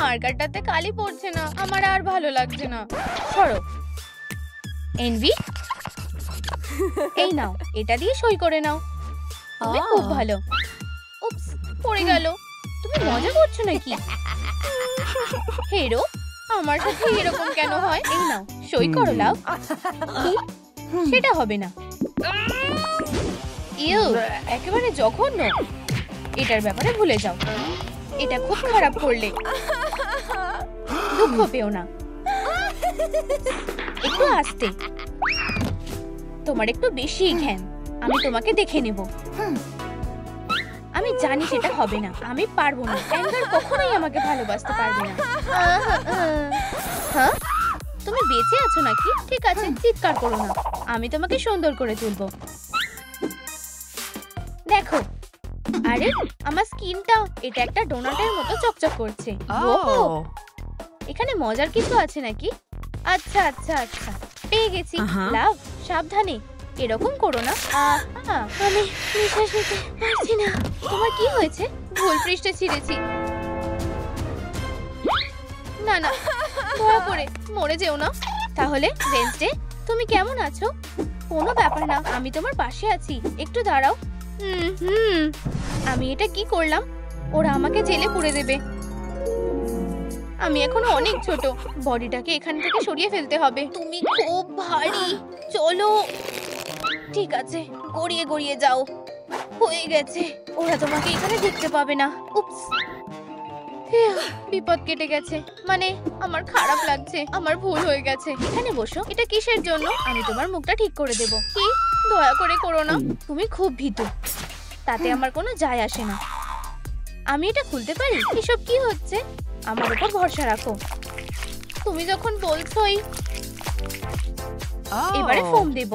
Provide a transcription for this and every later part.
মার্কারটাতে কালি পড়ছে না, আমার আর ভালো লাগছে না। সরো। এনভি, এই নাও, এটা দিয়ে সই করে নাও। তুমি খুব ভালো। উপস, পড়ে গেল। তুমি মজা করছো নাকি? হেরো, আমার সাথে এরকম কেন হয়? এই নাও, সই করো লাভ। কি? সেটা হবে না। ইউ, একেবারে জঘন্য। এটার ব্যাপারে ভুলে যাও। এটা খুব খারাপ করলে। দুঃখ পেও না, একটু আস্তে। তোমার একটু বেশি ঘ্যান। আমি তোমাকে দেখে নেব। আমি জানি সেটা হবে না। আমি পারবো না। অ্যাঙ্গার কখনোই আমাকে ভালোবাসতে পারবে না। হ্যাঁ, তুমি বেঁচে আছো নাকি? ঠিক আছে, চিৎকার করো না। আমি তোমাকে সুন্দর করে তুলবো। দেখো, আরে আমার স্কিনটা, এটা একটা ডোনাটের মতো চকচক করছে। ওহো, এখানে মজার কিছু আছে নাকি? আচ্ছা আচ্ছা আচ্ছা, পেয়ে গেছি। লাভ, সাবধানে, এরকম করো না। আমি নিঃশ্বাস নিতে পারছি না। তোমার কি হয়েছে? ভুল পৃষ্ঠে ছিঁড়েছি। না না, ধরা পড়ে মরে যেও না। তাহলে ওয়েডনেসডে, তুমি কেমন আছো? কোনো ব্যাপার না, আমি তোমার পাশে আছি। একটু দাঁড়াও। আমি এটা কি করলাম? ওরা আমাকে জেলে পুরে দেবে। আমি এখন অনেক ছোট। বডিটাকে এখান থেকে সরিয়ে ফেলতে হবে। তুমি খুব ভারী। চলো। ঠিক আছে, গড়িয়ে গড়িয়ে যাও। হয়ে গেছে। ওরা তোমাকে এখানে দেখতে পাবে না। উপস, বিপদ কেটে গেছে। মানে, আমার খারাপ লাগছে। আমার ভুল হয়ে গেছে। এখানে বসো। এটা কিসের জন্য? আমি তোমার মুখটা ঠিক করে দেব। কি? দয়া করে করো না। তুমি খুব ভীতু। তাতে আমার কোনো যায় আসে না। আমি এটা খুলতে পারি। এসব কি হচ্ছে? আমার উপর ভরসা রাখো। তুমি যখন বলছোই। এবারে ফোম দেব।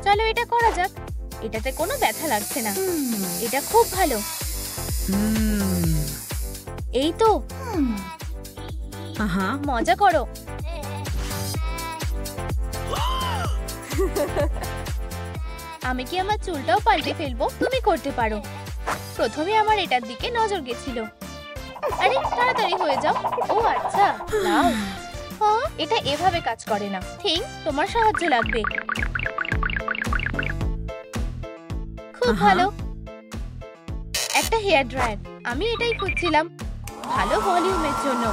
চলো এটা করা যাক। এটাতে কোনো ব্যথা লাগছে না। এটা খুব ভালো। এই তো। মজা করো। আমি কি আমার চুলটাও পাল্টে ফেলবো? তুমি করতে পারো। প্রথমে আমার এটার দিকে নজর গেছিল। আরে তাড়াতাড়ি হয়ে যাও। ও আচ্ছা, নাও। হ্যাঁ, এটা এভাবে কাজ করে না। ঠিক, তোমার সাহায্য লাগবে। খুব ভালো। একটা হেয়ার ড্রায়ার। আমি এটাই খুঁজছিলাম, ভালো ভলিউমের জন্য।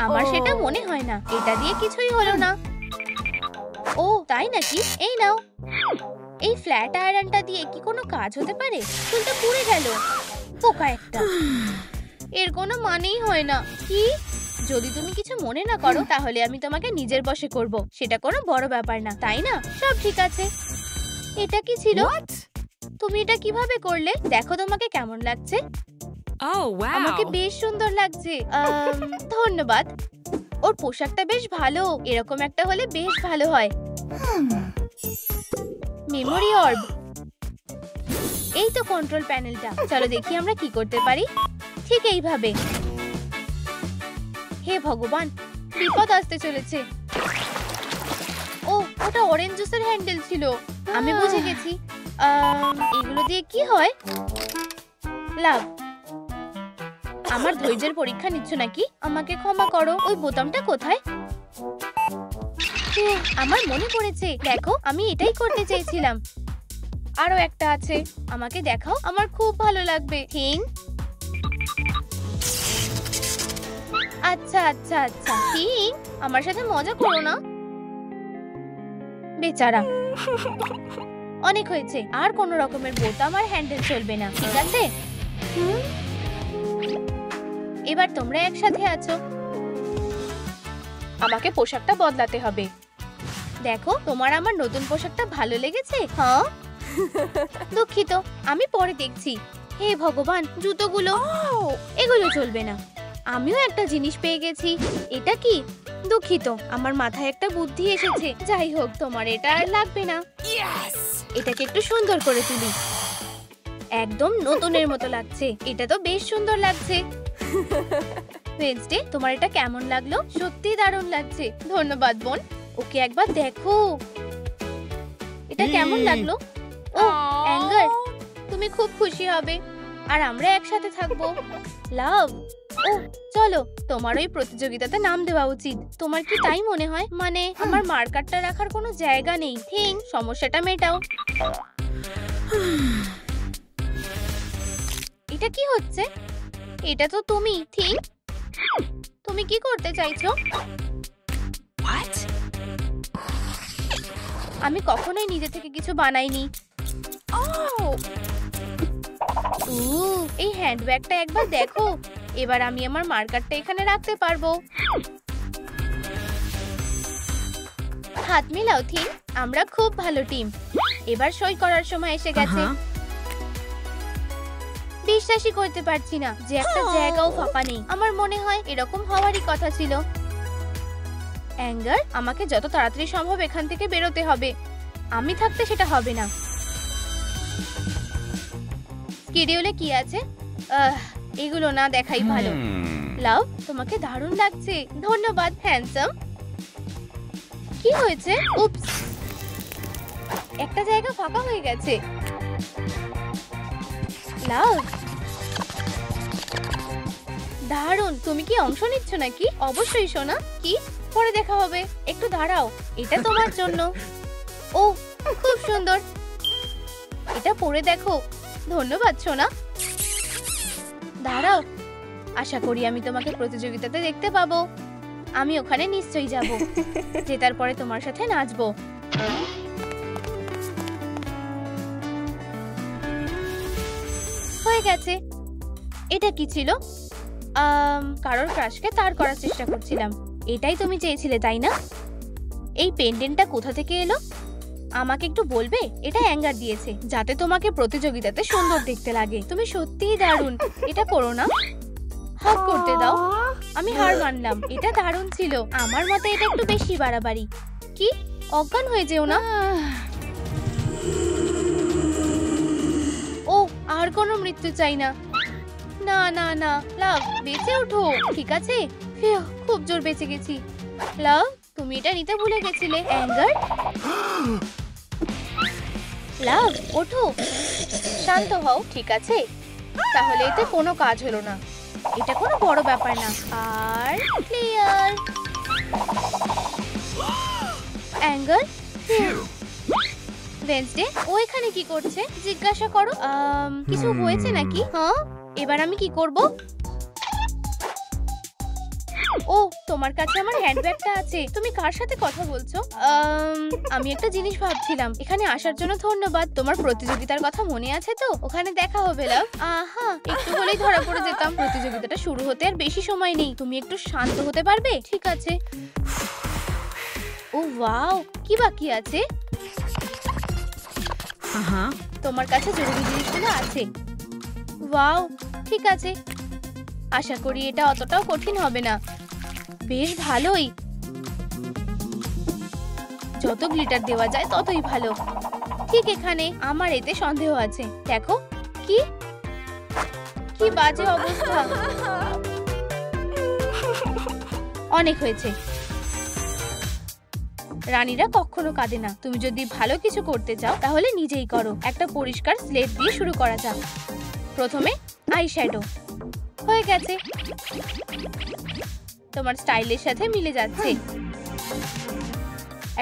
আমার সেটা মনে হয় না। এটা দিয়ে কিছুই হলো না। ও তাই নাকি? এই নাও। এই ফ্ল্যাট আয়রনটা দিয়ে কি কোনো কাজ হতে পারে? চুলটা পুড়ে গেল। পোকা একটা। এর কোনো মানেই হয় না। কি? যদি তুমি কিছু মনে না করো, তাহলে আমি তোমাকে নিজের বশে করব। সেটা কোনো বড় ব্যাপার না, তাই না? সব ঠিক আছে। এটা কি ছিল? তুমি এটা কিভাবে করলে? দেখো তোমাকে কেমন লাগছে। আমাকে বেশ সুন্দর লাগছে। ধন্যবাদ। ওর পোশাকটা বেশ ভালো। এরকম একটা হলে বেশ ভালো হয়। মেমোরি অর্ব। এই তো কন্ট্রোল প্যানেলটা। চলো দেখি আমরা কি করতে পারি। ঠিক এইভাবে। হে ভগবান, বিপদ আসতে চলেছে। ও, ওটা অরেঞ্জ জুসের হ্যান্ডেল ছিল। আমি বুঝে গেছি। এগুলো দিয়ে কি হয়? লাভ, আমার ধৈর্যের পরীক্ষা নিচ্ছ নাকি? আমাকে ক্ষমা করো। ওই বোতামটা কোথায়? আমার মনে পড়েছে। দেখো, আমি এটাই করতে চেয়েছিলাম। আরো একটা আছে। আমাকে দেখাও, আমার খুব ভালো লাগবে। থিং। আচ্ছা আচ্ছা আচ্ছা। থিং, আমার সাথে মজা করো না। বেচারা। অনেক হয়েছে। আর কোন রকমের বোতাম আর হ্যান্ডেল চলবে না, ঠিক আছে? এবার তোমরা একসাথে আছো। আমাকে পোশাকটা বদলাতে হবে। দেখো, তোমার আমার নতুন পোশাকটা ভালো লেগেছে? হ্যাঁ। দুঃখিত, আমি পরে দেখছি। হে ভগবান, জুতোগুলো। এগুলো চলবে না। আমিও একটা জিনিস পেয়ে গেছি। এটা কি? দুঃখিত, আমার মাথায় একটা বুদ্ধি এসেছে। যাই হোক, তোমার এটা আর লাগবে না। এটাকে একটু সুন্দর করে তুলি। একদম নতুনের মতো লাগছে। এটা তো বেশ সুন্দর লাগছে। ওয়েডনেসডে, তোমার এটা কেমন লাগলো? সত্যি দারুণ লাগছে। ধন্যবাদ বোন। ওকে একবার দেখো। এটা কেমন লাগলো? ও অ্যাঙ্গার, তুমি খুব খুশি হবে। আর আমরা একসাথে থাকবো। লাভ, ও চলো, তোমার ওই প্রতিযোগিতাতে নাম দেওয়া উচিত। তোমার কি তাই মনে হয়? মানে আমার মার্কারটা রাখার কোনো জায়গা নেই। থিং, সমস্যাটা মেটাও। এটা কি হচ্ছে? এটা তো তুমি। থিং, তুমি কি করতে চাইছো? আমি কখনোই নিজে থেকে কিছু বানাইনি। এই হ্যান্ডব্যাগটা একবার দেখো। এবার আমি আমার মার্কারটা এখানে রাখতে পারবো। হাত মিলাও থিং, আমরা খুব ভালো টিম। এবার সই করার সময় এসে গেছে। বিশ্বাসই করতে পারছি না যে একটা জায়গাও ফাঁকা নেই। আমার মনে হয় এরকম হওয়ারই কথা ছিল। অ্যাঙ্গার, আমাকে যত তাড়াতাড়ি সম্ভব এখান থেকে বেরোতে হবে। আমি থাকতে সেটা হবে না। শিডিউলে কি আছে? এগুলো না দেখাই ভালো। লাভ, তোমাকে দারুণ লাগছে। ধন্যবাদ হ্যান্ডসাম। কি হয়েছে? উপস, একটা জায়গা ফাঁকা হয়ে গেছে। লাভ, দারুণ। তুমি কি অংশ নিচ্ছ নাকি? অবশ্যই সোনা। কি? পরে দেখা হবে। একটু দাঁড়াও, এটা তোমার জন্য। ও, খুব সুন্দর। এটা পরে দেখো। ধন্যবাদ সোনা। দাঁড়াও, আশা করি আমি তোমাকে প্রতিযোগিতাতে দেখতে পাবো। আমি ওখানে নিশ্চয়ই যাব। জেতার পরে তোমার সাথে নাচবো। হয়ে গেছে। এটা কি ছিল? কারোর ক্রাশকে তার করার চেষ্টা করছিলাম। এটাই তুমি চেয়েছিলে, তাই না? এই পেন্ডেন্টটা কোথা থেকে এলো? আমাকে একটু বলবে? এটা অ্যাঙ্গার দিয়েছে যাতে তোমাকে প্রতিযোগিতাতে সুন্দর দেখতে লাগে। তুমি সত্যিই দারুণ। এটা করো না, হাত করতে দাও। আমি হার মানলাম। এটা দারুণ ছিল। আমার মতে এটা একটু বেশি বাড়াবাড়ি। কি? অজ্ঞান হয়ে যেও না। ও, আর কোনো মৃত্যু চাই না। না না না, লাভ, বেঁচে ওঠো। ঠিক আছে, খুব জোর বেঁচে গেছি। লাভ, তুমি এটা নিতে ভুলে গেছিলে। অ্যাঙ্গার, লাভ, ওঠো। শান্ত হও, ঠিক আছে? তাহলে এতে কোনো কাজ হলো না। এটা কোনো বড় ব্যাপার না। আর ক্লিয়ার। অ্যাঙ্গার, ওয়েডনেসডে, ও এখানে কি করছে? জিজ্ঞাসা করো। কিছু হয়েছে নাকি? হ্যাঁ, এবার আমি কি করব? ও, তোমার কাছে আমার হ্যান্ডব্যাগটা আছে। তুমি কার সাথে কথা বলছো? আমি একটা জিনিস ভাবছিলাম। এখানে আসার জন্য ধন্যবাদ। তোমার প্রতিযোগিতার কথা মনে আছে তো? ওখানে দেখা হবে লাভ। আহা, একটু হলেই ধরা পড়ে যেতাম। প্রতিযোগিতাটা শুরু হতে আর বেশি সময় নেই। তুমি একটু শান্ত হতে পারবে? ঠিক আছে। ও ওয়াও, কি বাকি আছে? তোমার কাছে জরুরি জিনিসগুলো আছে। ওয়াও, ঠিক আছে। আশা করি এটা অতটাও কঠিন হবে না। বেশ ভালোই। যত গ্লিটার দেওয়া যায় ততই ভালো। ঠিক এখানে। আমার এতে সন্দেহ আছে। দেখো, কি কি বাজে অবস্থা। অনেক হয়েছে। রানীরা কখনো কাঁদে না। তুমি যদি ভালো কিছু করতে চাও তাহলে নিজেই করো। একটা পরিষ্কার স্লেট দিয়ে শুরু করা যাক। প্রথমে আই শ্যাডো। হয়ে গেছে। তোমার স্টাইলের সাথে মিলে যাচ্ছে।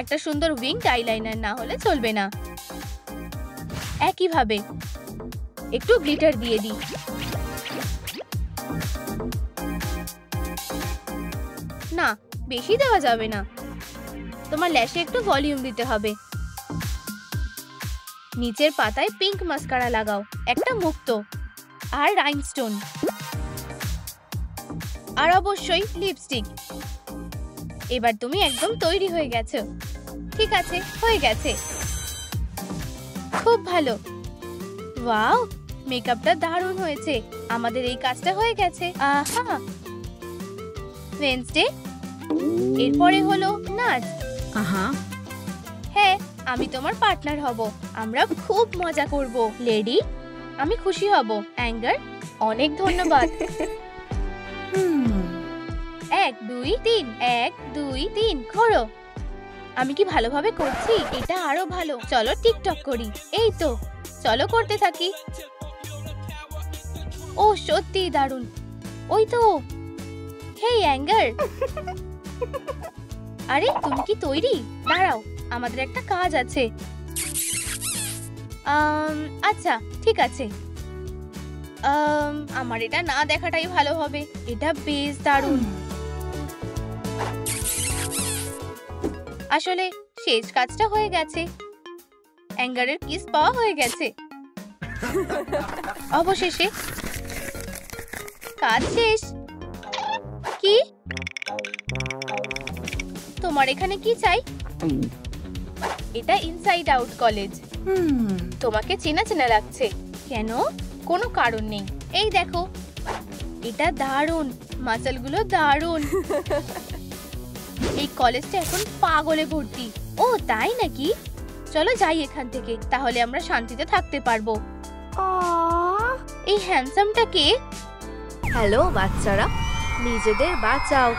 একটা সুন্দর উইংড আইলাইনার না হলে চলবে না। একইভাবে একটু গ্লিটার দিয়ে দিই। না, বেশি দেওয়া যাবে না। তোমার ল্যাশে একটু ভলিউম দিতে হবে। নিচের পাতায় পিঙ্ক মাস্কারা লাগাও, একটা মুক্ত আর রাইনস্টোন, আর অবশ্যই লিপস্টিক। এবার তুমি একদম তৈরি হয়ে গেছো। ঠিক আছে, হয়ে গেছে। খুব ভালো। ওয়াও, মেকআপটা দারুণ হয়েছে। আমাদের এই কাজটা হয়ে গেছে। আহা, ওয়েডনেসডে, এরপরে হলো নাচ। হ্যাঁ, আমি তোমার পার্টনার হব। আমরা খুব মজা করব। লেডি, আমি খুশি হব। অ্যাঙ্গার, অনেক ধন্যবাদ। 1 2 3, 1 2 3, ঘোরো। আমি কি ভালোভাবে করছি? এটা আরো ভালো। চলো টিকটক করি। এই তো, চলো করতে থাকি। ও সত্যি দারুণ। ওই তো, হেই অ্যাঙ্গার। আরে তুমি কি তৈরি? দাঁড়াও, আমাদের একটা কাজ আছে। আচ্ছা ঠিক আছে। আমার এটা না দেখাটাই ভালো হবে। এটা বেশ দারুণ। আসলে শেষ কাজটা হয়ে গেছে। অ্যাঙ্গারের কিস পাওয়া হয়ে গেছে। অবশেষে কাজ শেষ। কি? তোমার এখানে কি চাই? এটা ইনসাইড আউট কলেজ। তোমাকে চেনা চেনা লাগছে। কেন? কোনো কারণ নেই। এই দেখো, এটা দারুণ। মাসলগুলো দারুণ। এই কলেজটা এখন পাগলে ভর্তি। ও তাই নাকি? চলো যাই এখান থেকে, তাহলে আমরা শান্তিতে থাকতে পারবো। এই হ্যান্ডসামটা কে? হ্যালো বাচ্চারা, নিজেদের বাঁচাও,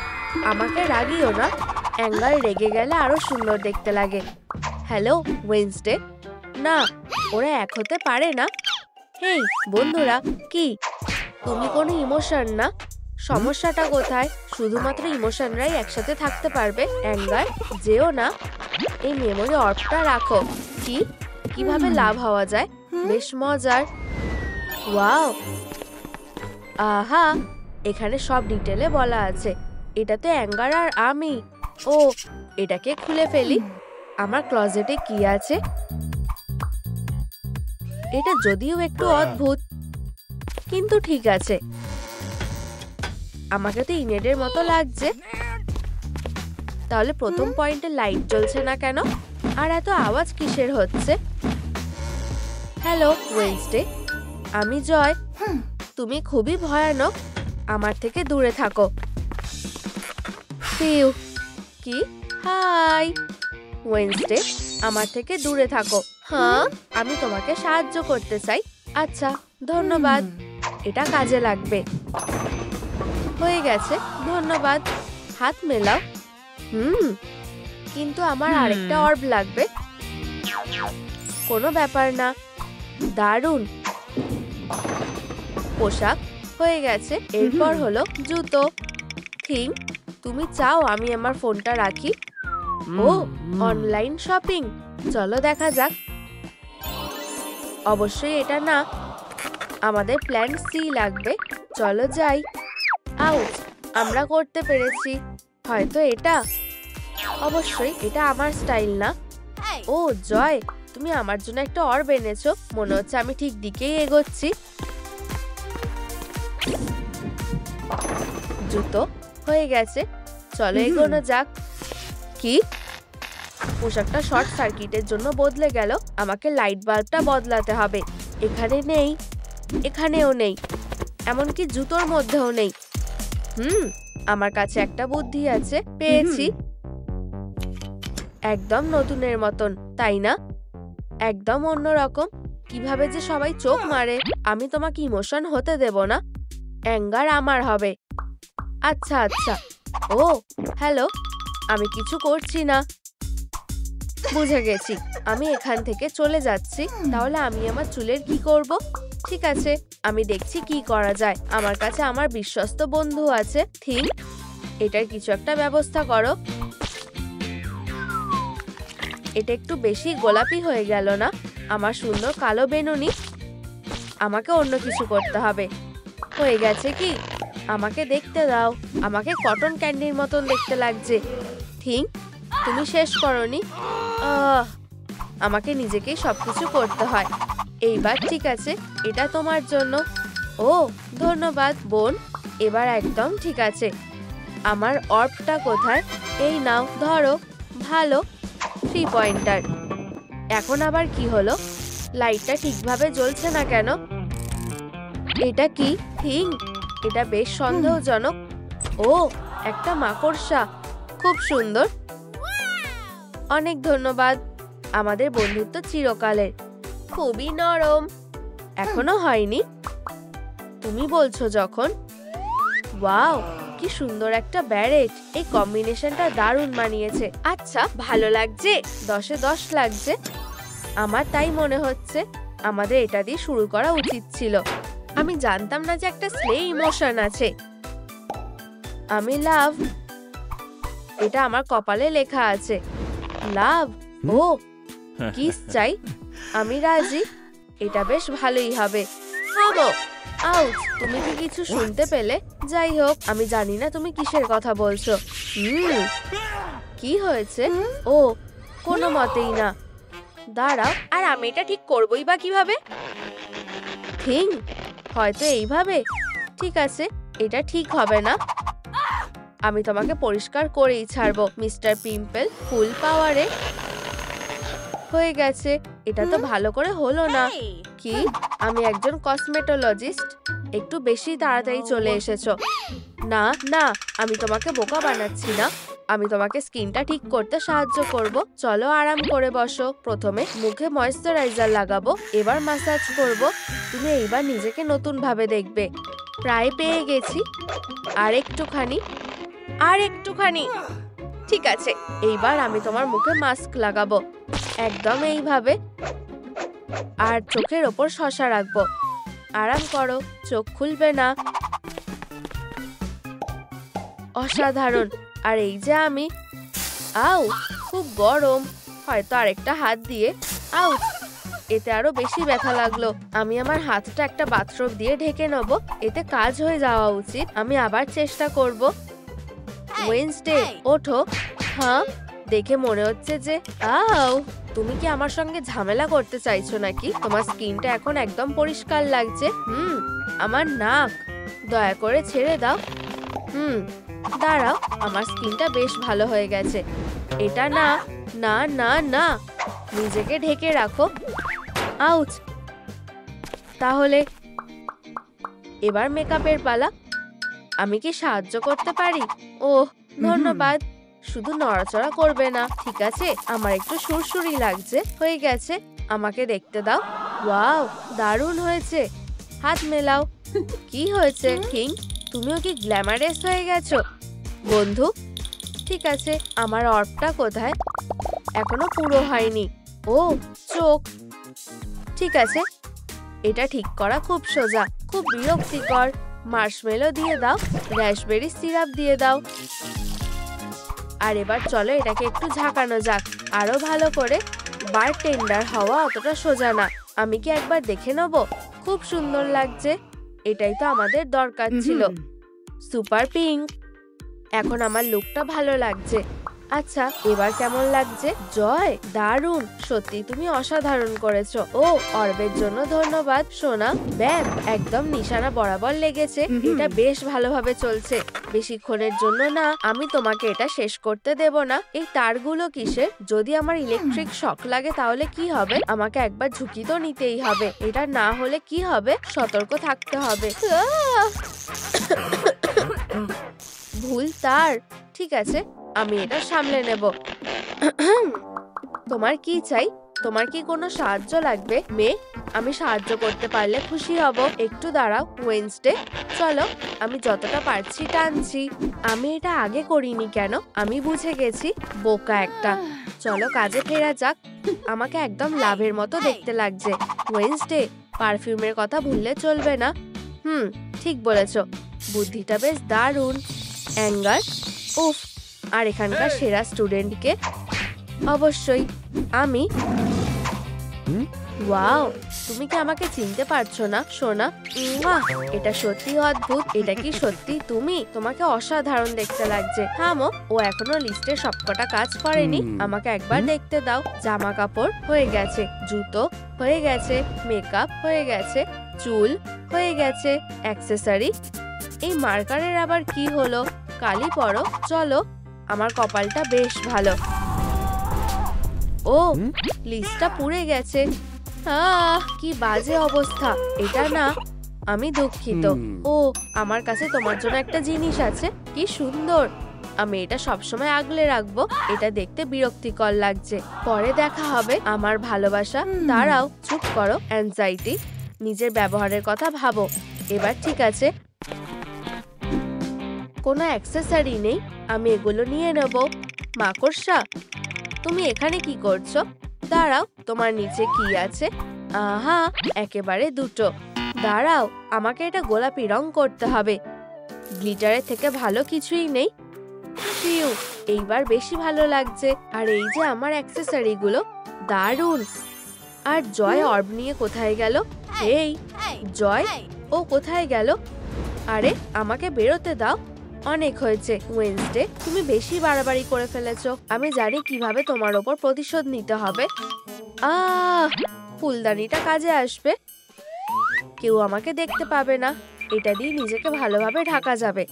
আমাকে রাগিও না। অ্যাঙ্গার রেগে গেলে আরো সুন্দর দেখতে লাগে। Hello Wednesday. না, ওরা এক হতে পারে না। হেই বন্ধুরা, কি তুমি কোনো ইমোশন না? সমস্যাটা কোথায়? শুধুমাত্র ইমোশনরাই একসাথে থাকতে পারবে। অ্যাঙ্গার যেও না। এই মেমোরি অর্বটা রাখো। কি কিভাবে লাভ হওয়া যায়? বেশ মজার। ওয়াও, আহা, এখানে সব ডিটেলে বলা আছে। এটা তো অ্যাঙ্গার আর আমি। ও, এটাকে খুলে ফেলি। আমার ক্লজেটে কি আছে? এটা যদিও একটু অদ্ভুত, কিন্তু ঠিক আছে। আমাকে তো ইনেডের মতো লাগছে। তাহলে প্রথম পয়েন্টে লাইট জ্বলছে না কেন? আর এত আওয়াজ কিসের হচ্ছে? হ্যালো ওয়েডনেসডে, আমি জয়। তুমি খুবই ভয়ানক। আমার থেকে দূরে থাকো। ফিউ। কি? হাই ওয়েডনেসডে, আমার থেকে দূরে থাকো। হ্যাঁ, আমি তোমাকে সাহায্য করতে চাই। আচ্ছা ধন্যবাদ, এটা কাজে লাগবে। হয়ে গেছে, ধন্যবাদ। হাত মেলাও। কিন্তু আমার আরেকটা অর্ব লাগবে। কোনো ব্যাপার না। দারুণ পোশাক হয়ে গেছে। এরপর হলো জুতো। থিং, তুমি চাও আমি আমার ফোনটা রাখি? ও, অনলাইন শপিং। চলো দেখা যাক। অবশ্যই এটা না, আমাদের প্ল্যান সি লাগবে। চলো যাই। আউট, আমরা করতে পেরেছি। হয়তো এটা, অবশ্যই এটা আমার স্টাইল না। ও জয়, তুমি আমার জন্য একটা অর্ব এনেছো। মনে হচ্ছে আমি ঠিক দিকেই এগোচ্ছি। জুতো হয়ে গেছে, চলো এগোনো যাক। কি? পোশাকটা শর্ট সার্কিটের জন্য বদলে গেল। আমাকে লাইট বাল্বটা বদলাতে হবে। এখানে নেই, এখানেও নেই, এমনকি জুতোর মধ্যেও নেই। আমার কাছে একটা বুদ্ধি আছে। পেয়েছি। একদম নতুনের মতন, তাই না? একদম অন্যরকম। কিভাবে যে সবাই চোখ মারে। আমি তোমাকে ইমোশন হতে দেব না। অ্যাঙ্গার আমার হবে। আচ্ছা আচ্ছা। ও হ্যালো, আমি কিছু করছি না। বুঝে গেছি, আমি এখান থেকে চলে যাচ্ছি। তাহলে আমি আমার চুলের কি করব? ঠিক আছে, আমি দেখছি কি করা যায়। আমার কাছে আমার বিশ্বস্ত বন্ধু আছে। থিং, এটার কিছু একটা ব্যবস্থা করো। এটা একটু বেশি গোলাপি হয়ে গেল না? আমার সুন্দর কালো বেনুনি। আমাকে অন্য কিছু করতে হবে। হয়ে গেছে কি? আমাকে দেখতে দাও। আমাকে কটন ক্যান্ডির মতন দেখতে লাগছে। থিং, তুমি শেষ করনি? আমাকে নিজেকেই সবকিছু করতে হয়। এইবার ঠিক আছে, এটা তোমার জন্য। ও ধন্যবাদ বোন। এবার একদম ঠিক আছে। আমার অর্বটা কোথায়? এই নাও, ধরো। ভালো, 3 পয়েন্টার। এখন আবার কি হলো? লাইটটা ঠিকভাবে জ্বলছে না কেন? এটা কি? থিং, এটা বেশ সন্দেহজনক। ও, একটা মাকড়সা। খুব সুন্দর। অনেক ধন্যবাদ। আমাদের বন্ধুত্ব চিরকালের। খুবই নরম। এখনো হয়নি? তুমি বলছো যখন। ওয়াও, কি সুন্দর একটা ব্যারেট। এই কম্বিনেশনটা দারুণ মানিয়েছে। আচ্ছা, ভালো লাগছে। 10-এ 10 লাগছে। আমার তাই মনে হচ্ছে। আমাদের এটা দিয়ে শুরু করা উচিত ছিল। আমি জানতাম না যে একটা স্লে ইমোশন আছে। আমি লাভ, এটা আমার কপালে লেখা আছে। লাভ, ও কিস চাই, আমি রাজি। এটা বেশ ভালোই হবে। থামো। আউচ, তুমি কি কিছু শুনতে পেলে? যাই হোক, আমি জানি না তুমি কিসের কথা বলছো। কি হয়েছে? ও, কোনো মতেই না। দাঁড়াও, আর আমি এটা ঠিক করবই বা কিভাবে? থিং, হয়তো এইভাবে। ঠিক আছে, এটা ঠিক হবে না। আমি তোমাকে পরিষ্কার করেই ছাড়বো, মিস্টার পিম্পল। ফুল পাওয়ারে হয়ে গেছে। এটা তো ভালো করে হলো না। কি? আমি একজন কসমেটোলজিস্ট। একটু বেশি তাড়াতাড়ি চলে এসেছো। না না, আমি তোমাকে বোকা বানাচ্ছি না। আমি তোমাকে স্কিনটা ঠিক করতে সাহায্য করব। চলো আরাম করে বসো। প্রথমে মুখে ময়েশ্চারাইজার লাগাবো, এবার ম্যাসাজ করব। তুমি এইবার নিজেকে নতুন ভাবে দেখবে। প্রায় পেয়ে গেছি। আর একটুখানি, আর একটুখানি। ঠিক আছে, এইবার আমি তোমার মুখে মাস্ক লাগাবো, একদম এইভাবে। আর চোখের ওপর শসা রাখবো। আরাম করো, চোখ খুলবে না। অসাধারণ। আর এই যে আমি, আউ, খুব গরম। হয়তো আরেকটা হাত দিয়ে, আউ, এতে আরো বেশি ব্যথা লাগলো। আমি আমার হাতটা একটা বাথরুম দিয়ে ঢেকে নেব, এতে কাজ হয়ে যাওয়া উচিত। আমি আবার চেষ্টা করব। ওয়েডনেসডে, ওঠো। হ্যাঁ, দেখে মনে হচ্ছে যে, আউ, তুমি কি আমার সঙ্গে ঝামেলা করতে চাইছো নাকি? তোমার স্কিনটা এখন একদম পরিষ্কার লাগছে। আমার নাক, দয়া করে ছেড়ে দাও। দাঁড়াও, আমার স্কিনটা বেশ ভালো হয়ে গেছে। এটা না, না না না, নিজেকে ঢেকে রাখো। আউচ। তাহলে এবার মেকআপের পালা। আমি কি সাহায্য করতে পারি? ওহ, ধন্যবাদ। শুধু নড়াচড়া করবে না, ঠিক আছে? আমার একটু সুরসুরি লাগছে। হয়ে গেছে, আমাকে দেখতে দাও। ওয়াও, দারুণ হয়েছে। হাত মেলাও। কি হয়েছে কিং? তুমিও কি গ্ল্যামারাস হয়ে গেছো বন্ধু? ঠিক আছে, আমার অর্বটা কোথায়? এখনো পুরো হয়নি। ও, চোখ। ঠিক আছে, এটা ঠিক করা খুব সোজা। খুব বিরক্তিকর। মার্শমেলো দিয়ে দাও, রাসবেরি সিরাপ দিয়ে দাও। আর এবার চলো এটাকে একটু ঝাঁকানো যাক আরো ভালো করে। বারটেন্ডার হওয়া অতটা সোজা না। আমি কি একবার দেখে নেব? খুব সুন্দর লাগছে। এটাই তো আমাদের দরকার ছিল। Super pink. এখন আমার লুকটা ভালো লাগছে। আচ্ছা, এবার কেমন লাগছে? জয়, দারুণ। সত্যি তুমি অসাধারণ করেছো। ও, অর্বের জন্য ধন্যবাদ সোনা। ব্যাস, একদম নিশানা বরাবর লেগেছে। এটা বেশ ভালোভাবে চলছে। বেশিক্ষণের জন্য না, আমি তোমাকে এটা শেষ করতে দেব না। এই তারগুলো কিসের? যদি আমার ইলেকট্রিক শক লাগে তাহলে কি হবে? আমাকে একবার ঝুঁকি তো নিতেই হবে। এটা না হলে কি হবে? সতর্ক থাকতে হবে। ভুল তার। ঠিক আছে, আমি এটা সামলে নেব। তোমার কি চাই? তোমার কি কোনো সাহায্য লাগবে মেয়ে? আমি সাহায্য করতে পারলে খুশি হব। একটু দাঁড়াও ওয়েডনেসডে। চলো, আমি যতটা পারছি টানছি। আমি এটা আগে করিনি কেন? আমি বুঝে গেছি, বোকা একটা। চলো কাজে ফেরা যাক। আমাকে একদম লাভের মতো দেখতে লাগছে। ওয়েডনেসডে, পারফিউমের কথা ভুললে চলবে না। ঠিক বলেছো, বুদ্ধিটা বেশ দারুণ। অ্যাঙ্গার, উফ। আর এখানকার সেরা স্টুডেন্টকে? অবশ্যই আমি। ওয়াও, তুমি কি আমাকে চিনতে পারছো না সোনা? এটা সত্যি অদ্ভুত। এটা কি সত্যি তুমি? তোমাকে অসাধারণ দেখতে লাগছে। থামো, ও এখনো লিস্টে সবকটা কাজ করেনি। আমাকে একবার দেখতে দাও। জামা কাপড় হয়ে গেছে, জুতো হয়ে গেছে, মেকআপ হয়ে গেছে, চুল হয়ে গেছে, অ্যাক্সেসরি। এই মার্কারের আবার কি হলো? কালি পড়ো। চলো, আমার কপালটা বেশ ভালো। ও, লিস্টটা পুড়ে গেছে। কি বাজে অবস্থা। এটা না, আমি দুঃখিত। ও, আমার কাছে তোমার জন্য একটা জিনিস আছে। কি সুন্দর। আমি এটা সবসময় আগলে রাখবো। এটা দেখতে বিরক্তিকর লাগছে। পরে দেখা হবে আমার ভালোবাসা। দাঁড়াও, চুপ করো। অ্যাংজাইটি, নিজের ব্যবহারের কথা ভাবো। এবার ঠিক আছে, কোনো অ্যাক্সেসরি নেই। আমি এগুলো নিয়ে নেব। মাকড়সা, তুমি এখানে কি করছো? দাঁড়াও, তোমার নিচে কি আছে? আহা, একেবারে দুটো। দাঁড়াও, আমাকে এটা গোলাপি রং করতে হবে। গ্লিটারের থেকে ভালো কিছুই নেই। ফিউ, এইবার বেশি ভালো লাগছে। আর এই যে আমার অ্যাক্সেসরি গুলো, দারুণ। আর জয় অর্ব নিয়ে কোথায় গেল? এই জয়, ও কোথায় গেল? আরে আমাকে বেরোতে দাও। অনেক হয়েছে ওয়েনসডে, তুমি বেশি বাড়াবাড়ি করে ফেলেছো। আমি জানি কিভাবে তোমার ওপর প্রতিশোধ নিতে হবে। ফুলদানিটা কাজে আসবে। কেউ আমাকে দেখতে পাবে না। এটা দিয়ে নিজেকে ভালোভাবে ঢাকা যাবে।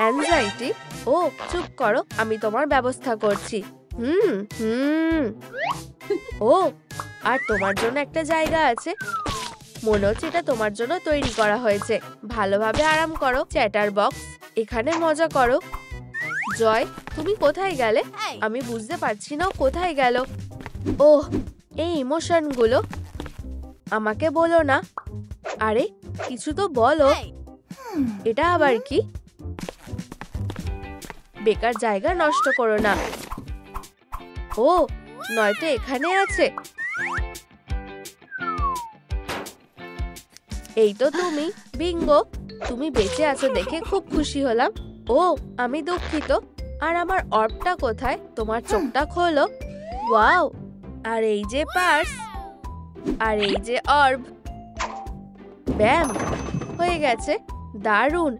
অ্যাংজাইটি, ও চুপ করো, আমি তোমার ব্যবস্থা করছি। ও, আর তোমার জন্য একটা জায়গা আছে। মনে হচ্ছে এটা তোমার জন্য তৈরি করা হয়েছে। ভালোভাবে আরাম করো, চ্যাটার বক্স। এখানে মজা করো। জয়, তুমি কোথায় গেলে? আমি বুঝতে পারছি না কোথায় গেল। ওহ, এই ইমোশনগুলো আমাকে বলো না। আরে কিছু তো বলো। এটা আবার কি? বেকার জায়গা নষ্ট করো না। ও, নয়তো এখানে আছে। এই তো তুমি, বিঙ্গো। তুমি বেঁচে আছো দেখে খুব খুশি হলাম। ও, আমি দুঃখিত। আর আমার অর্বটা কোথায়? তোমার চোখটা খোলো। ওয়াও, আর এই যে পার্স, আর এই যে অর্ব। ব্যাম, হয়ে গেছে। দারুণ।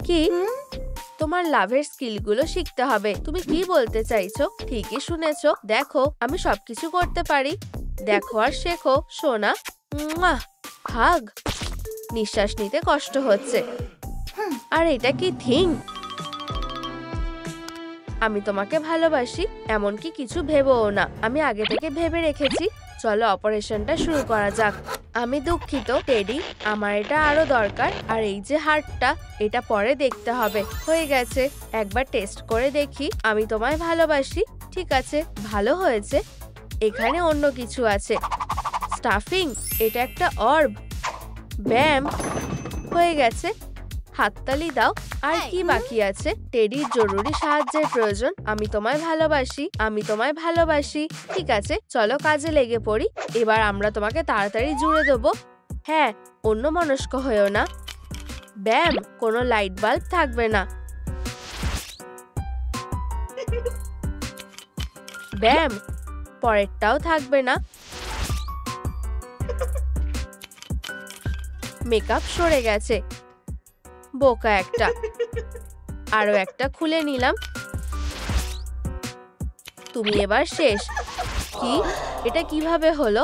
কি? তোমার লাভের স্কিলগুলো শিখতে হবে। তুমি কি বলতে চাইছো? ঠিকই শুনেছো। দেখো, আমি সবকিছু করতে পারি। দেখো আর শেখো, সোনা। হাগ। নিঃশ্বাস নিতে কষ্ট হচ্ছে। আর এটা কি থিং? আমি তোমাকে ভালোবাসি, এমনকি কিছু ভেবেও না। আমি আগে থেকে ভেবে রেখেছি। চলো অপারেশনটা শুরু করা যাক। আমি দুঃখিত টেডি, আমার এটা আরো দরকার। আর এই যে হার্টটা, এটা পরে দেখতে হবে। হয়ে গেছে। একবার টেস্ট করে দেখি। আমি তোমায় ভালোবাসি। ঠিক আছে, ভালো হয়েছে। এখানে অন্য কিছু আছে। স্টাফিং, এটা একটা অর্ব। ব্যাম, হয়ে গেছে। হাততালি দাও। আর কি বাকি আছে? টেডির জরুরি সাহায্যের প্রয়োজন। আমি তোমায় ভালোবাসি, আমি তোমায় ভালোবাসি। ঠিক আছে, চলো কাজে লেগে পড়ি। এবার আমরা তোমাকে তাড়াতাড়ি জুড়ে দেবো। হ্যাঁ, অন্যমনস্ক হয়েও না। ব্যাম, কোনো লাইট বাল্ব থাকবে না। ব্যাম, পরেরটাও থাকবে না। মেকআপ সরে গেছে। বোকা একটা। আরো একটা খুলে নিলাম। তুমি এবার শেষ। কি? এটা কিভাবে হলো?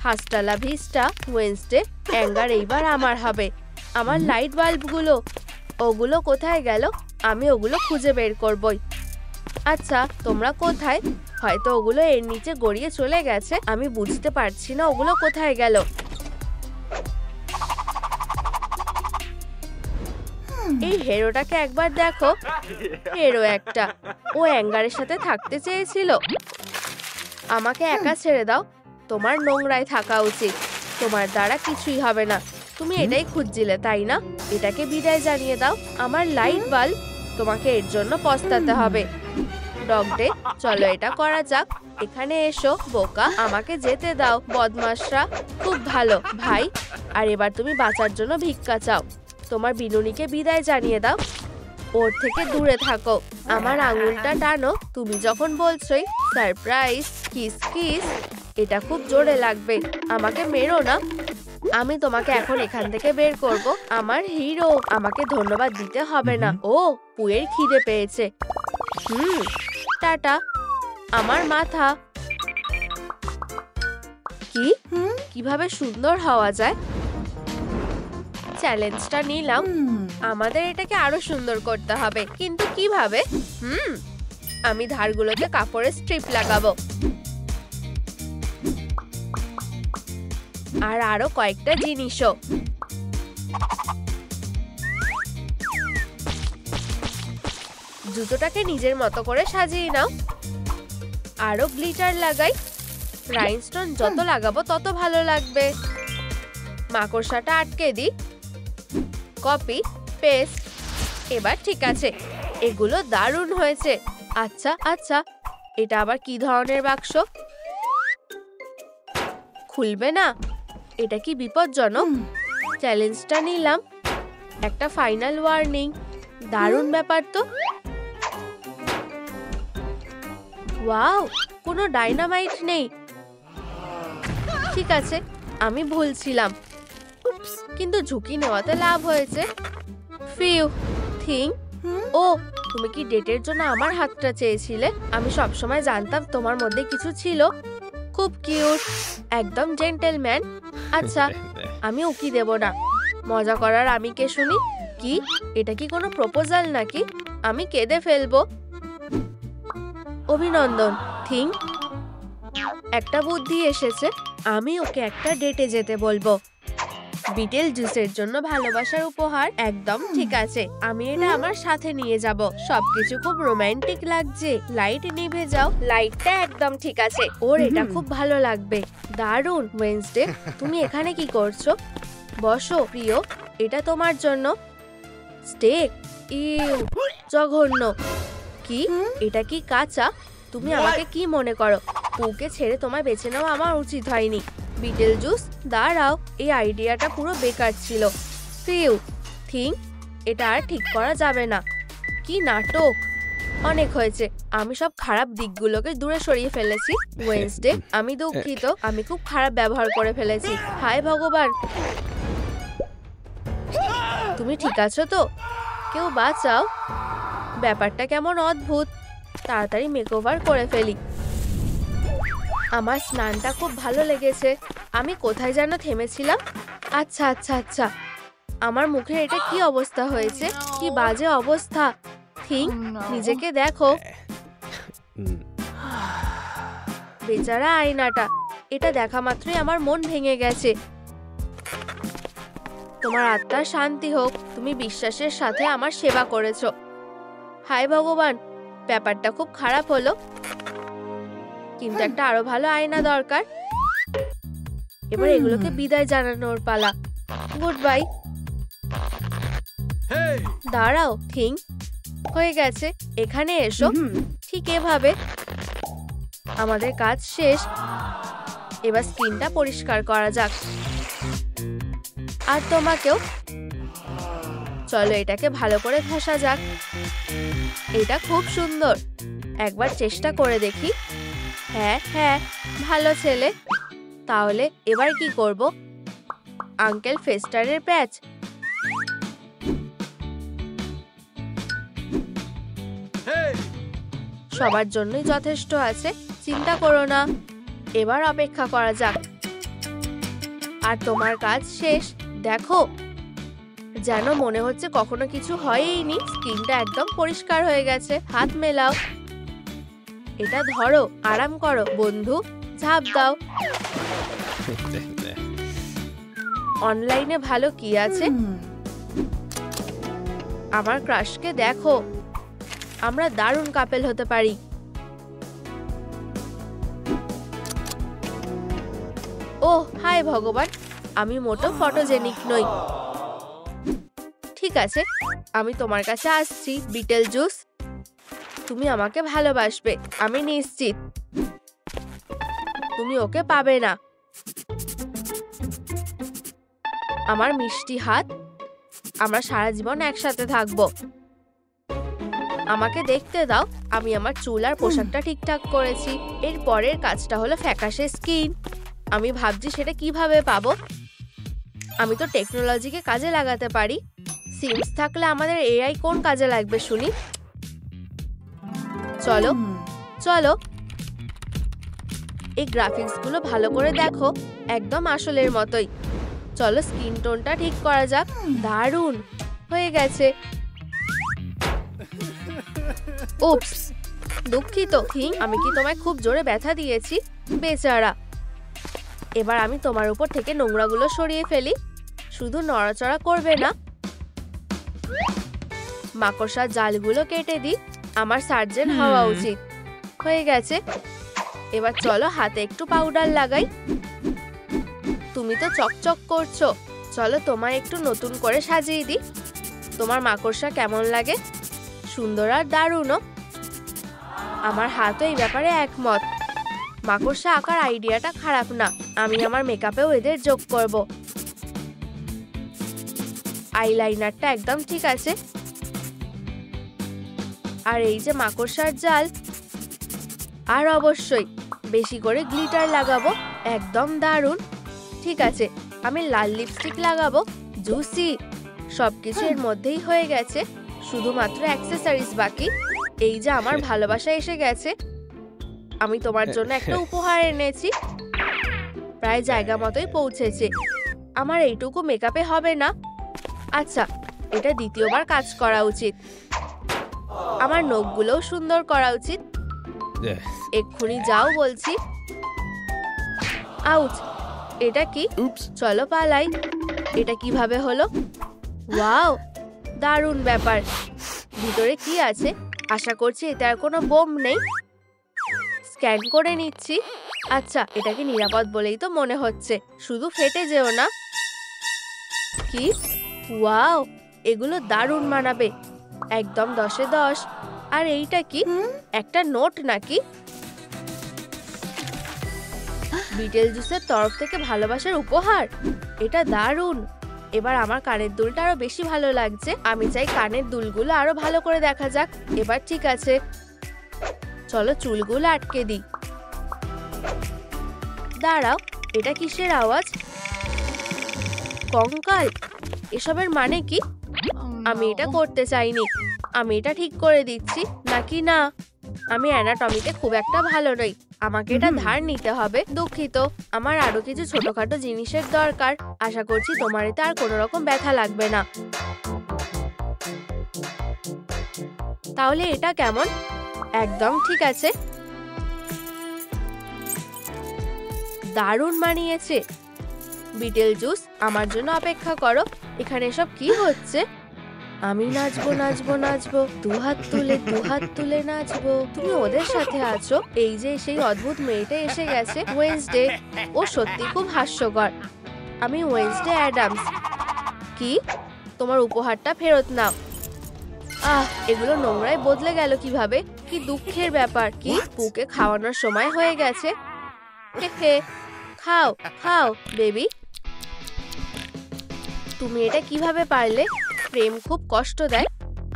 হাস্টালা ভিস্টা ওয়েনসডে। অ্যাঙ্গার এইবার আমার হবে। আমার লাইট বাল্বগুলো, ওগুলো কোথায় গেল? আমি ওগুলো খুঁজে বের করবই। আচ্ছা, তোমরা কোথায়? হয়তো ওগুলো এর নিচে গড়িয়ে চলে গেছে। আমি বুঝতে পারছি না ওগুলো কোথায় গেল। এই হেরোটাকে একবার দেখো। হেরো একটা। ও অ্যাঙ্গারের সাথে থাকতে চেয়েছিল। আমাকে একা ছেড়ে দাও। তোমার নোংরায় থাকা উচিত। তোমার দ্বারা কিছুই হবে না। তুমি এটাই খুঁজছিলে, তাই না? এটাকে বিদায় জানিয়ে দাও। আমার লাইট বাল্ব, তোমাকে এর জন্য পস্তাতে হবে। ডগ ডে, চলো এটা করা যাক। এখানে এসো বোকা, আমাকে যেতে দাও বদমাশরা। খুব ভালো ভাই। আর এবার তুমি বাঁচার জন্য ভিক্ষা চাও। তোমার বিনুনিকে বিদায় জানিয়ে দাও। ওর থেকে দূরে থাকো। আমার আঙুলটা টানো। তুমি যখন বলছোই সারপ্রাইজ কিস কিস, এটা খুব জোরে লাগবে। আমাকে মেরো না। আমি তোমাকে এখন এখান থেকে বের করব। আমার হিরো, আমাকে ধন্যবাদ দিতে হবে না। ও, পুয়ের খিদে পেয়েছে। টাটা। আমার মাথা। কি? কিভাবে সুন্দর হওয়া যায়? চ্যালেঞ্জটা নিলাম। আমাদের এটাকে আরো সুন্দর করতে হবে, কিন্তু কিভাবে? আমি ধারগুলোতে কাপড়ের স্ট্রিপ লাগাবো। আর আরো কয়েকটা জিনিসও। জুতোটাকে নিজের মতো করে সাজিয়ে নাও। আরো গ্লিটার লাগাই। রাইনস্টোন যত লাগাবো তত ভালো লাগবে। মাকড়সাটা আটকে দিই। Copy paste. এবার ঠিক আছে, এগুলো দারুণ হয়েছে। আচ্ছা আচ্ছা, এটা আবার কি ধরনের বাক্স? খুলবে না? এটা কি বিপজ্জনক? চ্যালেঞ্জটা নিলাম। একটা ফাইনাল ওয়ার্নিং। দারুণ ব্যাপার তো। ওয়াও, কোনো ডাইনামাইট নেই। ঠিক আছে, আমি ভুল ছিলাম, কিন্তু ঝুঁকি নেওয়াতে লাভ হয়েছে। Few thing. ও, তুমি কি ডেটের জন্য আমার হাতটা চেয়েছিলে? আমি সবসময় জানতাম তোমার মধ্যে কিছু ছিল। খুব কিউট, একদম জেন্টলম্যান। আচ্ছা, আমি উকি দেব না। মজা করার আমি কে শুনি? কি এটা কি কোনো প্রপোজাল নাকি? আমি কেঁদে ফেলবো। অভিনন্দন থিং, একটা বুদ্ধি এসেছে। আমি ওকে একটা ডেটে যেতে বলবো। বিটেল জুসের জন্য ভালোবাসার উপহার। একদম ঠিক আছে, আমি এটা আমার সাথে নিয়ে যাব। সবকিছু খুব রোমান্টিক লাগছে। লাইট নিভে যাও। লাইটটা একদম ঠিক আছে। ওর এটা খুব ভালো লাগবে। দারুণ। ওয়েডনেসডে, তুমি এখানে কি করছো? বসো প্রিয়, এটা তোমার জন্য। স্টেক? ইউ, জঘন্য। কি এটা কি কাঁচা? তুমি আমাকে কি মনে করো? পুকে ছেড়ে তোমায় বেছে নেওয়া আমার উচিত হয়নি। বিটেল জুস, দাঁড়াও, এই আইডিয়াটা পুরো বেকার ছিল। ফিউ থিং, এটা আর ঠিক করা যাবে না। কি নাটক! অনেক হয়েছে। আমি সব খারাপ দিকগুলোকে দূরে সরিয়ে ফেলেছি। ওয়েডনেসডে, আমি দুঃখিত। আমি খুব খারাপ ব্যবহার করে ফেলেছি। হায় ভগবান, তুমি ঠিক আছো তো? কেউ বাঁচাও। ব্যাপারটা কেমন অদ্ভুত। তাড়াতাড়ি মেকওভার করে ফেলি। আমার স্নানটা খুব ভালো লেগেছে। আমি কোথায় যেন থেমেছিলাম? আচ্ছা আচ্ছা আচ্ছা, আমার মুখে এটা কি অবস্থা হয়েছে? কি বাজে অবস্থা। থিং, নিজেকে দেখো। বেচারা আয়নাটা, এটা দেখা মাত্রই আমার মন ভেঙে গেছে। তোমার আত্মার শান্তি হোক। তুমি বিশ্বাসের সাথে আমার সেবা করেছো। হায় ভগবান, ব্যাপারটা খুব খারাপ হলো, কিন্তু একটা আরো ভালো আয়না দরকার। এবার এগুলোকে বিদায় জানানোর পালা। Good bye. দাঁড়াও থিং, হয়ে গেছে। এখানে এসো। ঠিক এভাবে। আমাদের কাজ শেষ। এবার স্কিনটা পরিষ্কার করা যাক। আর তোমাকেও। চলো এটাকে ভালো করে ঘষা যাক। এটা খুব সুন্দর। একবার চেষ্টা করে দেখি। হ্যাঁ হ্যাঁ, ভালো ছেলে। তাহলে এবার কি করব? আঙ্কেল ফেস্টারের প্যাচ। সবার জন্যই যথেষ্ট আছে, চিন্তা করো না। এবার অপেক্ষা করা যাক। আর তোমার কাজ শেষ। দেখো, যেন মনে হচ্ছে কখনো কিছু হয়ইনি। স্কিনটা একদম পরিষ্কার হয়ে গেছে। হাত মেলাও। এটা ধরো, আরাম করো বন্ধু। ঝাঁপ দাও। অনলাইনে ভালো কি আছে? আমার ক্রাশকে দেখো। আমরা দারুণ কাপেল হতে পারি। ওহ হায় ভগবান, আমি মোটো ফটোজেনিক নই। ঠিক আছে, আমি তোমার কাছে আসছি বিটেল জুস। তুমি আমাকে ভালোবাসবে, আমি নিশ্চিত। তুমি ওকে পাবে না। আমার মিষ্টি হাত। আমরা সারা জীবন একসাথে থাকবো। আমাকে দেখতে দাও। আমি আমার চুল আর পোশাকটা ঠিকঠাক করেছি। এর পরের কাজটা হলো ফ্যাকাশে স্কিন। আমি ভাবছি সেটা কিভাবে পাবো। আমি তো টেকনোলজিকে কাজে লাগাতে পারি। সিমস থাকলে আমাদের এআই কোন কাজে লাগবে শুনি। চলো চলো, এই গ্রাফিক্স গুলো ভালো করে দেখো। একদম আসলের মতোই। চলো স্কিন টোনটা ঠিক করা যাক। দারুণ হয়ে গেছে। উপস, দুঃখিত থিং। আমি কি তোমায় খুব জোরে ব্যথা দিয়েছি? বেচারা। এবার আমি তোমার উপর থেকে নোংরাগুলো সরিয়ে ফেলি। শুধু নড়াচড়া করবে না। মাকড়সার জালগুলো কেটে দিই। আমার সার্জেন হওয়া উচিত। হয়ে গেছে। এবার চলো হাতে একটু পাউডার লাগাই। তুমি তো চকচক করছো। চলো তোমায় একটু নতুন করে সাজিয়ে দিই। তোমার মাকড়সা কেমন লাগে? সুন্দর আর দারুণও। আমার হাতও এই ব্যাপারে একমত। মাকড়সা আঁকার আইডিয়াটা খারাপ না। আমি আমার মেকআপেও এদের যোগ করব। আইলাইনারটা একদম ঠিক আছে। আর এই যে মাকড়সার জাল, আর অবশ্যই বেশি করে গ্লিটার লাগাবো। একদম দারুণ। ঠিক আছে, আমি লাল লিপস্টিক লাগাবো। জুসি। সবকিছু এর মধ্যেই হয়ে গেছে, শুধুমাত্র অ্যাক্সেসরিজ বাকি। এই যে আমার ভালোবাসা এসে গেছে। আমি তোমার জন্য একটা উপহার এনেছি। প্রায় জায়গা মতোই পৌঁছেছে। আমার এইটুকু মেকআপে হবে না। আচ্ছা, এটা দ্বিতীয়বার কাজ করা উচিত। আমার নখগুলোও সুন্দর করা উচিত। এক্ষুনি যাও বলছি। আউচ, এটা কি? চলো পালাই। এটা কিভাবে হলো? ওয়াও, দারুণ ব্যাপার। ভিতরে কি আছে? আশা করছি এতে আর কোনো বোম নেই। স্ক্যান করে নিচ্ছি। আচ্ছা, এটাকে নিরাপদ বলেই তো মনে হচ্ছে। শুধু ফেটে যেও না। কি? ওয়াও, এগুলো দারুণ মানাবে। একদম 10-এ 10। আর এইটা কি? একটা নোট নাকি? বিটেল জুসের তরফ থেকে ভালোবাসার উপহার। এটা দারুণ। এবার আমার কানের দুলটা আরো বেশি ভালো লাগছে। আমি চাই কানের দুলগুলো আরো ভালো করে দেখা যাক। এবার ঠিক আছে, চলো চুলগুলো আটকে দিই। দাঁড়াও, এটা কিসের আওয়াজ? কঙ্কাল। এসবের মানে কি? আমি এটা করতে চাইনি। আমি এটা ঠিক করে দিচ্ছি নাকি না? আমি অ্যানাটমিতে খুব একটা ভালো নই। আমাকে এটা ধার নিতে হবে। দুঃখিত। আমার আরো কিছু ছোটখাটো জিনিসের দরকার। আশা করছি তোমার এতে আর কোনো রকম ব্যথা লাগবে না। তাহলে এটা কেমন? একদম ঠিক আছে। দারুণ মানিয়েছে। বিটেল জুস, আমার জন্য অপেক্ষা করো। এখানে সব কি হচ্ছে? আমি নাচবো নাচবো নাচবো, দুহাত তুলে নাচবো। তুমি ওদের সাথে আছো? এই যে সেই অদ্ভুত মেয়েটা এসে গেছে, ওয়েডনেসডে। ও সত্যি খুব হাস্যকর। আমি ওয়েডনেসডে অ্যাডামস। কি? তোমার উপহারটা ফেরত নাও। এগুলো নোংরায় বদলে গেল কিভাবে? কি দুঃখের ব্যাপার। কি? পুকে খাওয়ানোর সময় হয়ে গেছে। হে, খাও খাও বেবি। তুমি এটা কিভাবে পারলে? প্রেম খুব কষ্ট দেয়।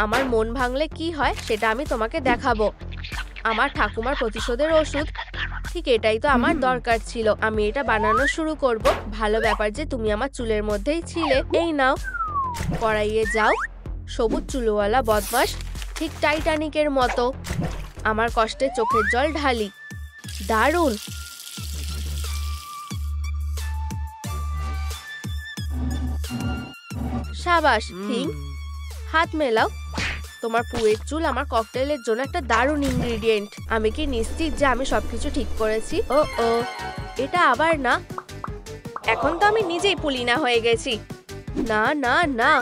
আমার মন ভাঙলে কি হয় সেটা আমি তোমাকে দেখাবো। আমার ঠাকুমার প্রতিশোধের ওষুধ। ঠিক এটাই তো আমার দরকার ছিল। আমি এটা বানানো শুরু করব। ভালো ব্যাপার যে তুমি আমার চুলের মধ্যেই ছিলে। এই নাও, কড়াইয়ে যাও। সবুজ চুলওয়ালা বদমাস, ঠিক টাইটানিকের মতো। আমার কষ্টে চোখের জল ঢালি। দারুণ। সাবাস কিং, হাত মেলাও। তোমার পুয়ের চুল আমার ককটেলের জন্য একটা দারুণ ইনগ্রেডিয়েন্ট। আমি কি নিশ্চিত যে আমি সবকিছু ঠিক করেছি? ও ও, এটা আবার না। এখন তো আমি নিজেই পুলিনা হয়ে গেছি। না না না,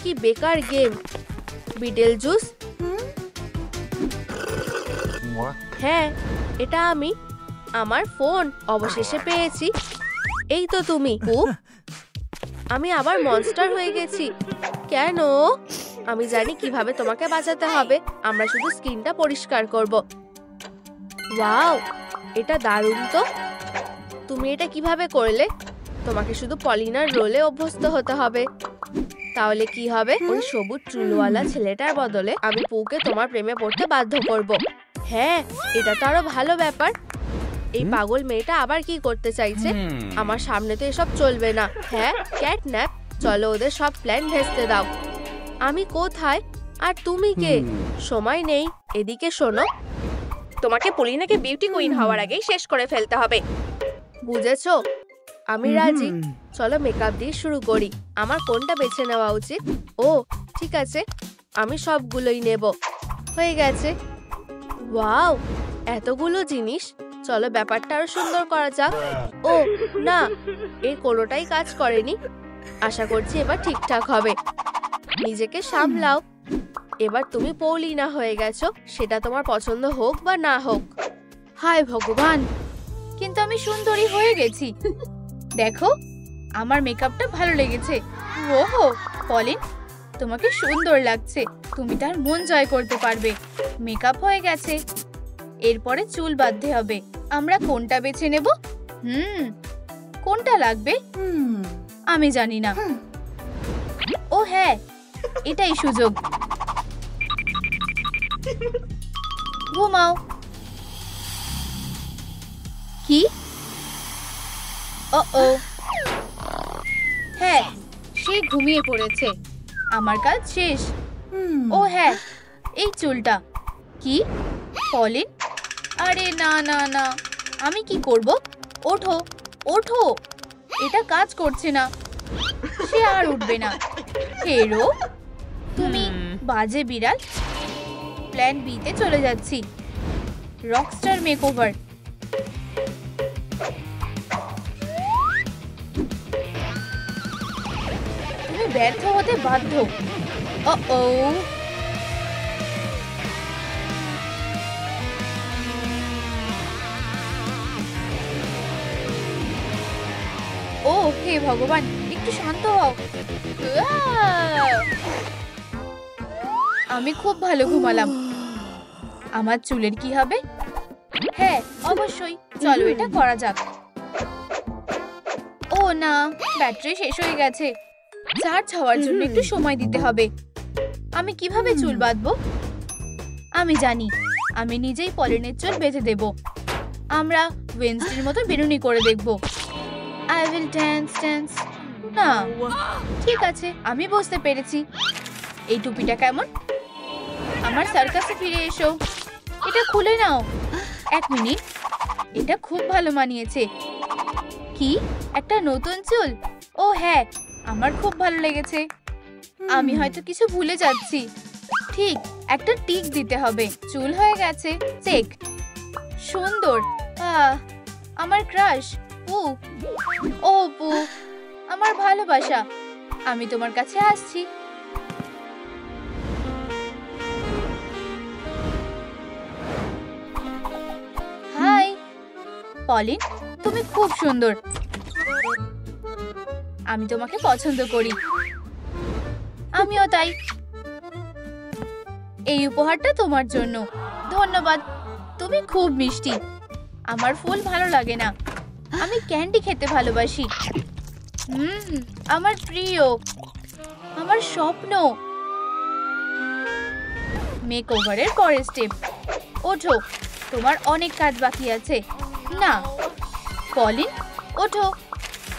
কি বেকার গেম। Betel juice. হ্যাঁ, এটা আমি। আমার ফোন অবশেষে পেয়েছি। এই তো তুমি। আমি আবার মনস্টার হয়ে গেছি। কেন? আমি জানি কিভাবে তোমাকে বাঁচাতে হবে। আমরা শুধু স্ক্রিনটা পরিষ্কার করব। ওয়াও, এটা দারুণ তো। তুমি এটা কিভাবে করলে? তোমাকে শুধু পলিনার রোলে অভ্যস্ত হতে হবে। তাহলে কি হবে? ওই সবুজ চুলওয়ালা ছেলেটার বদলে আমি পুকে তোমার প্রেমে পড়তে বাধ্য করব। হ্যাঁ, এটা তো আরো ভালো ব্যাপার। এই পাগল মেয়েটা আবার কি করতে চাইছে? আমার সামনে তো এসব চলবে না। হ্যাঁ, ক্যাটন্যাপ। চলো ওদের সব প্ল্যান ভেস্তে দাও। আমি কোথায়? আর তুমি কে? সময় নেই। এদিকে শোনো, তোমাকে পলিনাকে বিউটি কুইন হওয়ার আগেই শেষ করে ফেলতে হবে। বুঝেছো? আমি রাজি। চলো মেকআপ দিয়ে শুরু করি। আমার কোনটা বেছে নেওয়া উচিত? ও ঠিক আছে, আমি সবগুলোই নেব। হয়ে গেছে। ওয়াও, এতগুলো জিনিস। চলো ব্যাপারটা আরো সুন্দর করা যাক। ও না, এর কোনোটাই কাজ করেনি। আশা করছি এবার ঠিকঠাক হবে। নিজেকে সামলাও। এবার তুমি পৌলিনা হয়ে গেছো, সেটা তোমার পছন্দ হোক বা না হোক। হায় ভগবান, কিন্তু আমি সুন্দরী হয়ে গেছি। দেখো, আমার মেকআপটা ভালো লেগেছে। ওহো পলিন, তোমাকে সুন্দর লাগছে। তুমি তার মন জয় করতে পারবে। মেকআপ হয়ে গেছে, এরপরে চুল বাঁধতে হবে। আমরা কোনটা বেছে নেব? কোনটা লাগবে? আমি জানি না। ও হ্যাঁ, এটাই সুযোগ। ঘুমাও। কি? ও হ্যাঁ, সে ঘুমিয়ে পড়েছে। আমার কাজ শেষ। ও হ্যাঁ, এই চুলটা। কি? পলিন? আরে না না না, আমি কি করব? ওঠো ওঠো, এটা কাজ করছে না। সে আর উঠবে না। হেরো, তুমি বাজে বিড়াল। প্ল্যান বি তে চলে যাচ্ছি। Rockstar makeover. তুমি ব্যর্থ হতে বাধ্য। ও ও হে ভগবান, একটু শান্ত হও। আমি খুব ভালো ঘুমালাম। আমার চুলের কি হবে? হ্যাঁ অবশ্যই, চলো এটা করা যাক। ও না, ব্যাটারি শেষ হয়ে গেছে। চার্জ হওয়ার জন্য একটু সময় দিতে হবে। আমি কিভাবে চুল বাঁধবো? আমি জানি, আমি নিজেই পলিনের চুল বেঁধে দেব। আমরা ওয়েনসডের মতো বেরুনি করে দেখব। I will dance. না, ঠিক আছে, আমি বুঝতে পেরেছি। এই টুপিটা কেমন? আমার সার্কাসে ফিরে এসো। এটা খুলে নাও। এক মিনিট, এটা খুব ভালো মানিয়েছে। কি? একটা নতুন চুল? ও হ্যাঁ, আমার খুব ভালো লেগেছে। আমি হয়তো কিছু ভুলে যাচ্ছি। ঠিক, একটা টিক দিতে হবে। চুল হয়ে গেছে। চেক। সুন্দর। আমার ক্রাশ পু। ও পু, আমার ভালোবাসা, আমি তোমার কাছে আসছি। হাই পলিন, তুমি খুব সুন্দর। আমি তোমাকে পছন্দ করি। আমিও তাই। এই উপহারটা তোমার জন্য। ধন্যবাদ, তুমি খুব মিষ্টি। আমার ফুল ভালো লাগে না, আমি ক্যান্ডি খেতে ভালোবাসি। আমার প্রিয়, আমার স্বপ্ন। মেকওভারের পরের স্টেপ। ওঠো, তোমার অনেক কাজ বাকি আছে। না পলিন, ওঠো।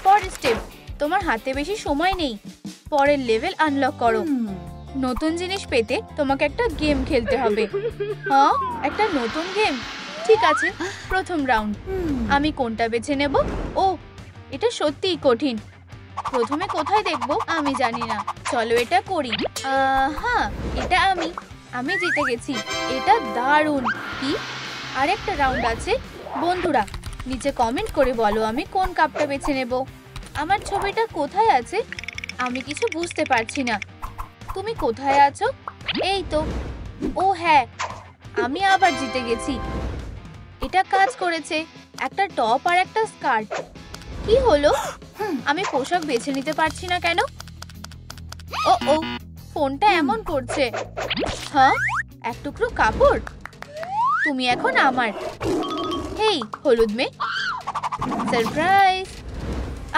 পরের স্টেপ। তোমার হাতে বেশি সময় নেই। পরের লেভেল আনলক করো। নতুন জিনিস পেতে তোমাকে একটা গেম খেলতে হবে। হ্যাঁ, একটা নতুন গেম। ঠিক আছে, প্রথম রাউন্ড। আমি কোনটা বেছে নেব? ও, এটা সত্যিই কঠিন। প্রথমে কোথায় দেখব আমি জানি না। চলো এটা করি। হ্যাঁ, এটা আমি জিতে গেছি। এটা দারুণ। কি? আরেকটা রাউন্ড আছে। বন্ধুরা নিচে কমেন্ট করে বলো আমি কোন কাপটা বেছে নেব। আমার ছবিটা কোথায় আছে? আমি কিছু বুঝতে পারছি না। তুমি কোথায় আছো? এই তো। ও হ্যাঁ, আমি আবার জিতে গেছি। এটা কাজ করেছে। একটা টপ আর একটা স্কার্ট। কি হলো? আমি পোশাক বেছে নিতে পারছি না কেন? ও ফোনটা এমন করছে। হ্যাঁ, এক টুকরো কাপড়। তুমি এখন আমার। হেই হলুদ মেয়ে, সারপ্রাইজ।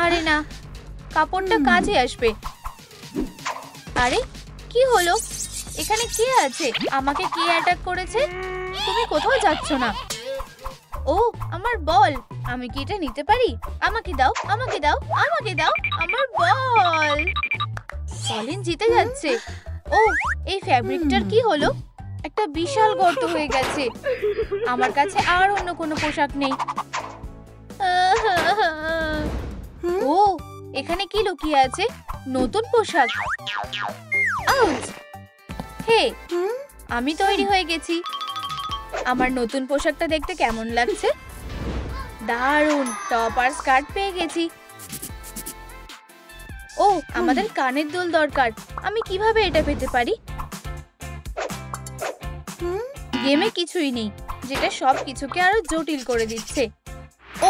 আরে না, কাপড়টা কাজে আসবে। আরে কি হলো? এখানে কে আছে? আমাকে কে অ্যাটাক করেছে? তুমি কোথাও যাচ্ছ না। ও আমার বল, আমি কি এটা নিতে পারি? আমাকে দাও, আমাকে দাও, আমাকে দাও আমার বল। পলিন জিতে যাচ্ছে। ও এই ফ্যাব্রিকটার কি হলো? একটা বিশাল গর্ত হয়ে গেছে। আমার কাছে আর অন্য কোনো পোশাক নেই। ও এখানে কি লুকিয়ে আছে? নতুন পোশাক। আউচ! হে, আমি তৈরি হয়ে গেছি। আমার নতুন পোশাকটা দেখতে কেমন লাগছে? দারুণ, টপ আর স্কার্ট পেয়ে গেছি। ও আমাদের কানের দুল দরকার। আমি কিভাবে এটা পেতে পারি? গেমে কিছুই নেই, যেটা সব কিছুকে আরো জটিল করে দিচ্ছে। ও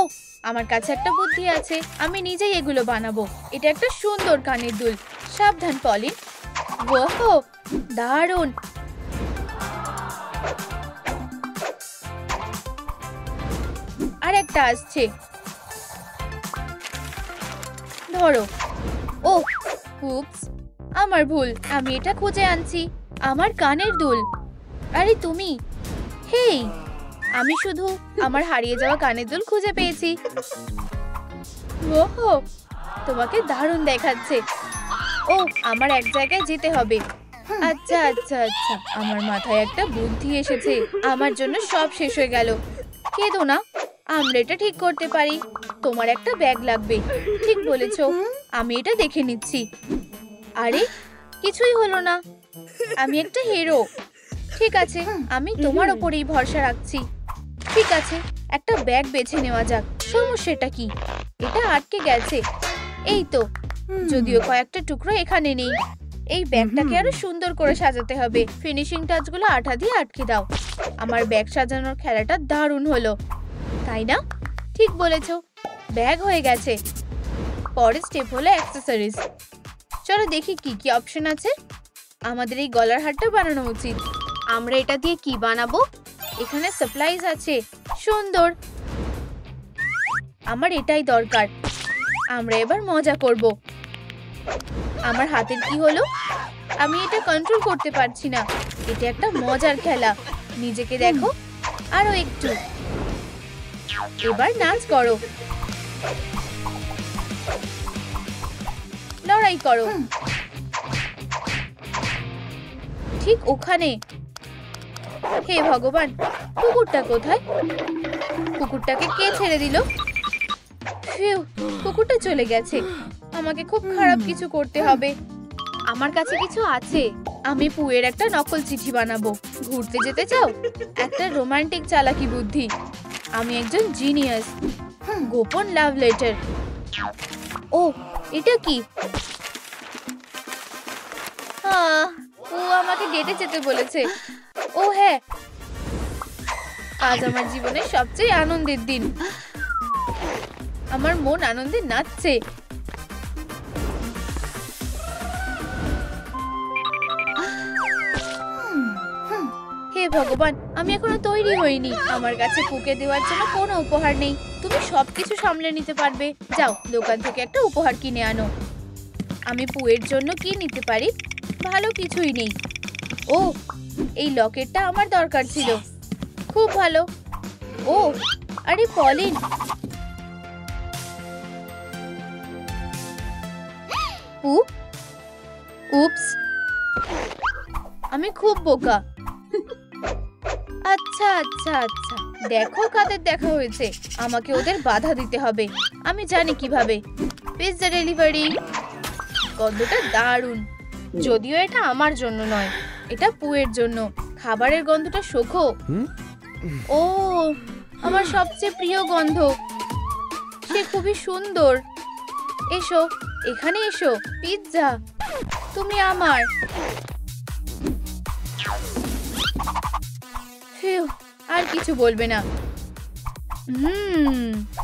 আমার কাছে একটা বুদ্ধি আছে। আমি নিজেই এগুলো বানাবো। এটা একটা সুন্দর কানের দুল। সাবধান পলিন। ওহো দারুণ। আর একটা আসছে। ধরো। ও উপস, আমার ভুল, আমি এটা খুঁজে আনছি। আমার কানের দুল। আরে তুমি, হেই, আমি শুধু আমার হারিয়ে যাওয়া কানের দুল খুঁজে পেয়েছি। ওহো, তোমাকে দারুণ দেখাচ্ছে। ও, আমার এক জায়গায় যেতে হবে। আচ্ছা আচ্ছা আচ্ছা, আমার মাথায় একটা বুদ্ধি এসেছে। আমার জন্য সব শেষ হয়ে গেল। কেঁদো না, আমরা এটা ঠিক করতে পারি। তোমার একটা ব্যাগ লাগবে। ঠিক বলেছো, আমি এটা দেখে নিচ্ছি। আরে, কিছুই হলো না। আমি একটা হিরো। ঠিক আছে, আমি তোমার ওপরেই ভরসা রাখছি। ঠিক আছে, একটা ব্যাগ বেছে নেওয়া যাক। সমস্যাটা কি? এটা আটকে গেছে। এই তো, যদিও কয়েকটা টুকরো এখানে নেই। এই ব্যাগটাকে আরো সুন্দর করে সাজাতে হবে। ফিনিশিং টাচগুলো আঠা দিয়ে আটকে দাও। আমার ব্যাগ সাজানোর খেলাটা দারুণ হলো, তাই না? ঠিক বলেছো, ব্যাগ হয়ে গেছে। পরের স্টেপ হলো অ্যাক্সেসরিজ। চলো দেখি কি কি অপশন আছে। আমাদের এই গলার হারটা বানানো উচিত। আমরা এটা দিয়ে কি বানাবো? এখানে সাপ্লাইজ আছে। সুন্দর, আমার এটাই দরকার। আমরা এবার মজা করব। আমার হাতের কি হলো? আমি এটা কন্ট্রোল করতে পারছি না। এটা একটা মজার খেলা। নিজেকে দেখো, আরো একটু। এবার নাচ করো, লড়াই করো। ঠিক ওখানে। হে ভগবান, কুকুরটা কোথায়? কুকুরটাকে কে ছেড়ে দিল? ফিউ, কুকুরটা চলে গেছে। আমাকে খুব খারাপ কিছু করতে হবে। আমার কাছে কিছু আছে। আমি পুয়ের একটা নকল চিঠি বানাবো। ঘুরতে যেতে চাও? একটা রোমান্টিক চালাকি বুদ্ধি। আমি একজন জিনিয়াস। গোপন লাভ লেটার। ও, এটা কি? ও আমাকে ডেটে যেতে বলেছে। ও হ্যাঁ, আজ আমার জীবনের সবচেয়ে আনন্দের দিন। আমার মন আনন্দে নাচছে। হে ভগবান, আমি এখনো তৈরি হইনি। আমার কাছে পুকে দেওয়ার জন্য কোনো উপহার নেই। তুমি সবকিছু সামলে নিতে পারবে। যাও, দোকান থেকে একটা উপহার কিনে আনো। আমি পুয়ের জন্য কি নিতে পারি? ভালো কিছুই নেই। ও, এই লকেটটা আমার দরকার ছিল। খুব ভালো। ও, আরে পলিন, পু, উপস, আমি খুব বোকা। আচ্ছা আচ্ছা আচ্ছা, দেখো কাদের দেখা হয়েছে। আমাকে ওদের বাধা দিতে হবে। আমি জানি কিভাবে। Pizza delivery. গন্ধটা দারুণ। যদিও এটা আমার জন্য নয়, এটা পুয়ের জন্য। খাবারের গন্ধটা শোখো। ও, আমার সবচেয়ে প্রিয় গন্ধ। সে খুবই সুন্দর। এসো, এখানে এসো। পিৎজা, তুমি আমার। আর কিছু বলবে না।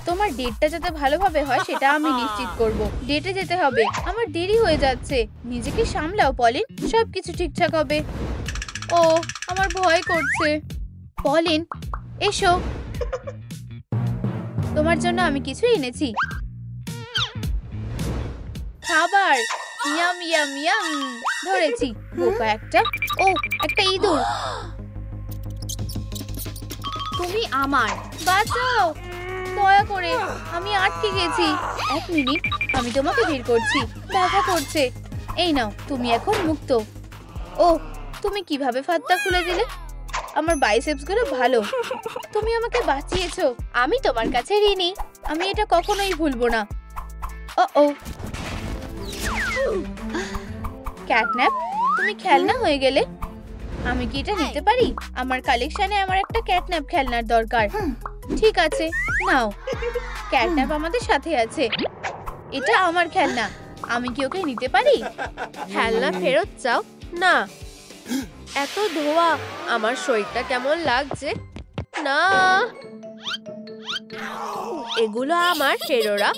তোমার ডেটটা যাতে ভালোভাবে হয় সেটা আমি নিশ্চিত করব। ডেটে যেতে হবে, আমার দেরি হয়ে যাচ্ছে। নিজেকে সামলাও পলিন, সবকিছু ঠিকঠাক হবে। ও, আমার ভয় করছে। পলিন, এসো, তোমার জন্য আমি কিছু এনেছি। খাবার। Yam yam yam. ধরেছি, বোকা একটা। ও, একটা ইঁদুর। তুমি আমার। বাঁচাও, দয়া করে, আমি আটকে গেছি। এক মিনিট, আমি তোমাকে বের করছি। ব্যথা করছে। এই নাও, তুমি এখন মুক্ত। ও, তুমি কিভাবে ফাঁদটা খুলে দিলে? আমার বাইসেপস গুলো ভালো। তুমি আমাকে বাঁচিয়েছো। আমি তোমার কাছে ঋণী। আমি এটা কখনোই ভুলবো না। ও, ক্যাটন্যাপ, তুমি খেলনা হয়ে গেলে। আমি কি এটা নিতে পারি? আমার কালেকশনে আমার একটা ক্যাটন্যাপ খেলনার দরকার। ঠিক আছে, নাও। ক্যাটন্যাপ আমাদের সাথে আছে। এটা আমার খেলনা। আমি কি ওকে নিতে পারি? খেলনা ফেরত চাও? না, এত ধোয়া। আমার শরীরটা কেমন লাগছে। না, এগুলো আমার ফেরোরা।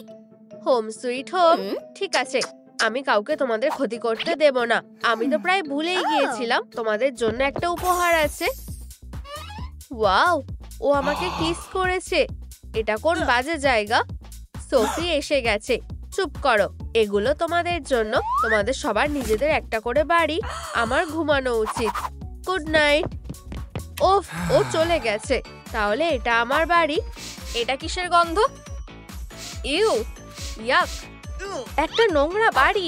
Home sweet home. ঠিক আছে, আমি কাউকে তোমাদের ক্ষতি করতে দেব না। আমি তো প্রায় ভুলেই গিয়েছিলাম তোমাদের জন্য একটা উপহার আছে। ওয়াও, ও আমাকে কিস করেছে। এটা কোন বাজে জায়গা। সোফি এসে গেছে। চুপ করো, এগুলো তোমাদের জন্য। তোমাদের সবার নিজেদের একটা করে বাড়ি। আমার ঘুমানো উচিত। Good night. ওফ, ও চলে গেছে। তাহলে এটা আমার বাড়ি। এটা কিসের গন্ধ? ইউ, ইয়াক, একটা নোংরা বাড়ি।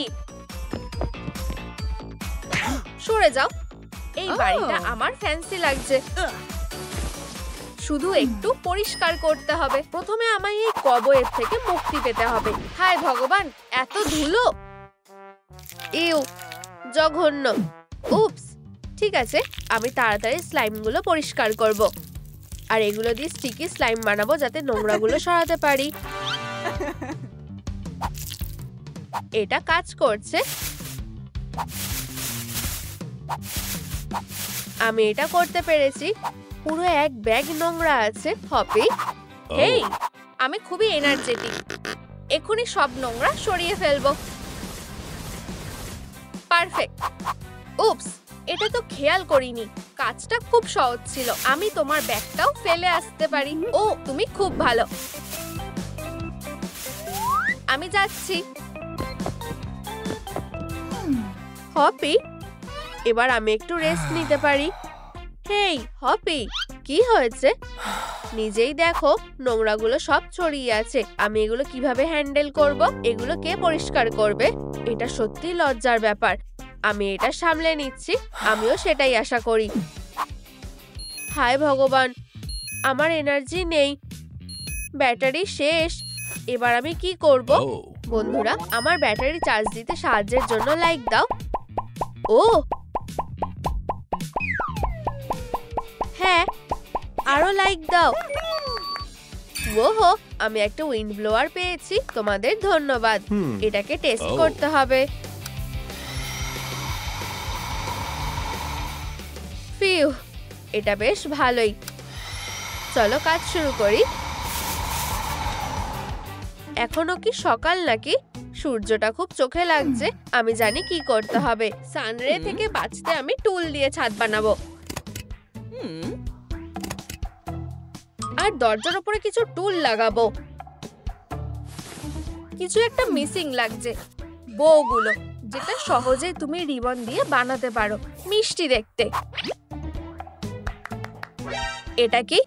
সরে যাও। এই বাড়িটা আমার ফ্যান্সি লাগছে। শুধু একটু পরিষ্কার করতে হবে। প্রথমে আমায় এই কবয়ের থেকে মুক্তি পেতে হবে। হায় ভগবান, এত ধুলো! ইউ, জঘন্য। উপস, ঠিক আছে, আমি তাড়াতাড়ি স্লাইমগুলো পরিষ্কার করব। আর এগুলো দিয়ে স্টিকি স্লাইম বানাবো যাতে নোংরাগুলো সরাতে পারি। এটা কাজ করছে। আমি এটা করতে পেরেছি। পুরো এক ব্যাগ নোংরা আছে। হপি, হেই, আমি খুবই এনার্জেটিক। এখনই সব নোংরা সরিয়ে ফেলবো। পারফেক্ট। উপস, এটা তো খেয়াল করিনি। কাজটা খুব সহজ ছিল। আমি তোমার ব্যাগটাও ফেলে আসতে পারি। ও, তুমি খুব ভালো। আমি যাচ্ছি। হপি, এবার আমি একটু রেস্ট নিতে পারি। হেই হপি, কি হয়েছে? নিজেই দেখো, নোংরাগুলো সব ছড়িয়ে আছে। আমি এগুলো কিভাবে হ্যান্ডেল করব? এগুলো কে পরিষ্কার করবে? এটা সত্যি লজ্জার ব্যাপার। আমি এটা সামলে নিচ্ছি। আমিও সেটাই আশা করি। হায় ভগবান, আমার এনার্জি নেই। ব্যাটারি শেষ। এবার আমি কি করব? বন্ধুরা, আমার ব্যাটারি চার্জ দিতে সাহায্যের জন্য লাইক দাও। ও হ্যাঁ, আরো লাইক দাও। ওহো, আমি একটা উইন্ড ব্লোয়ার পেয়েছি। তোমাদের ধন্যবাদ। এটাকে টেস্ট করতে হবে। ফিউ, এটা বেশ ভালোই। চলো কাজ শুরু করি। এখনো কি সকাল নাকি? সূর্যটা খুব চোখে লাগছে। আমি জানি কি করতে হবে। সানরে থেকে বাঁচতে আমি টুল দিয়ে ছাদ বানাবো। আর দরজার উপরে কিছু টুল লাগাবো। কিছু একটা মিসিং লাগছে। বউগুলো, যেটা সহজেই তুমি রিবন দিয়ে বানাতে পারো। মিষ্টি দেখতে। এটা কি?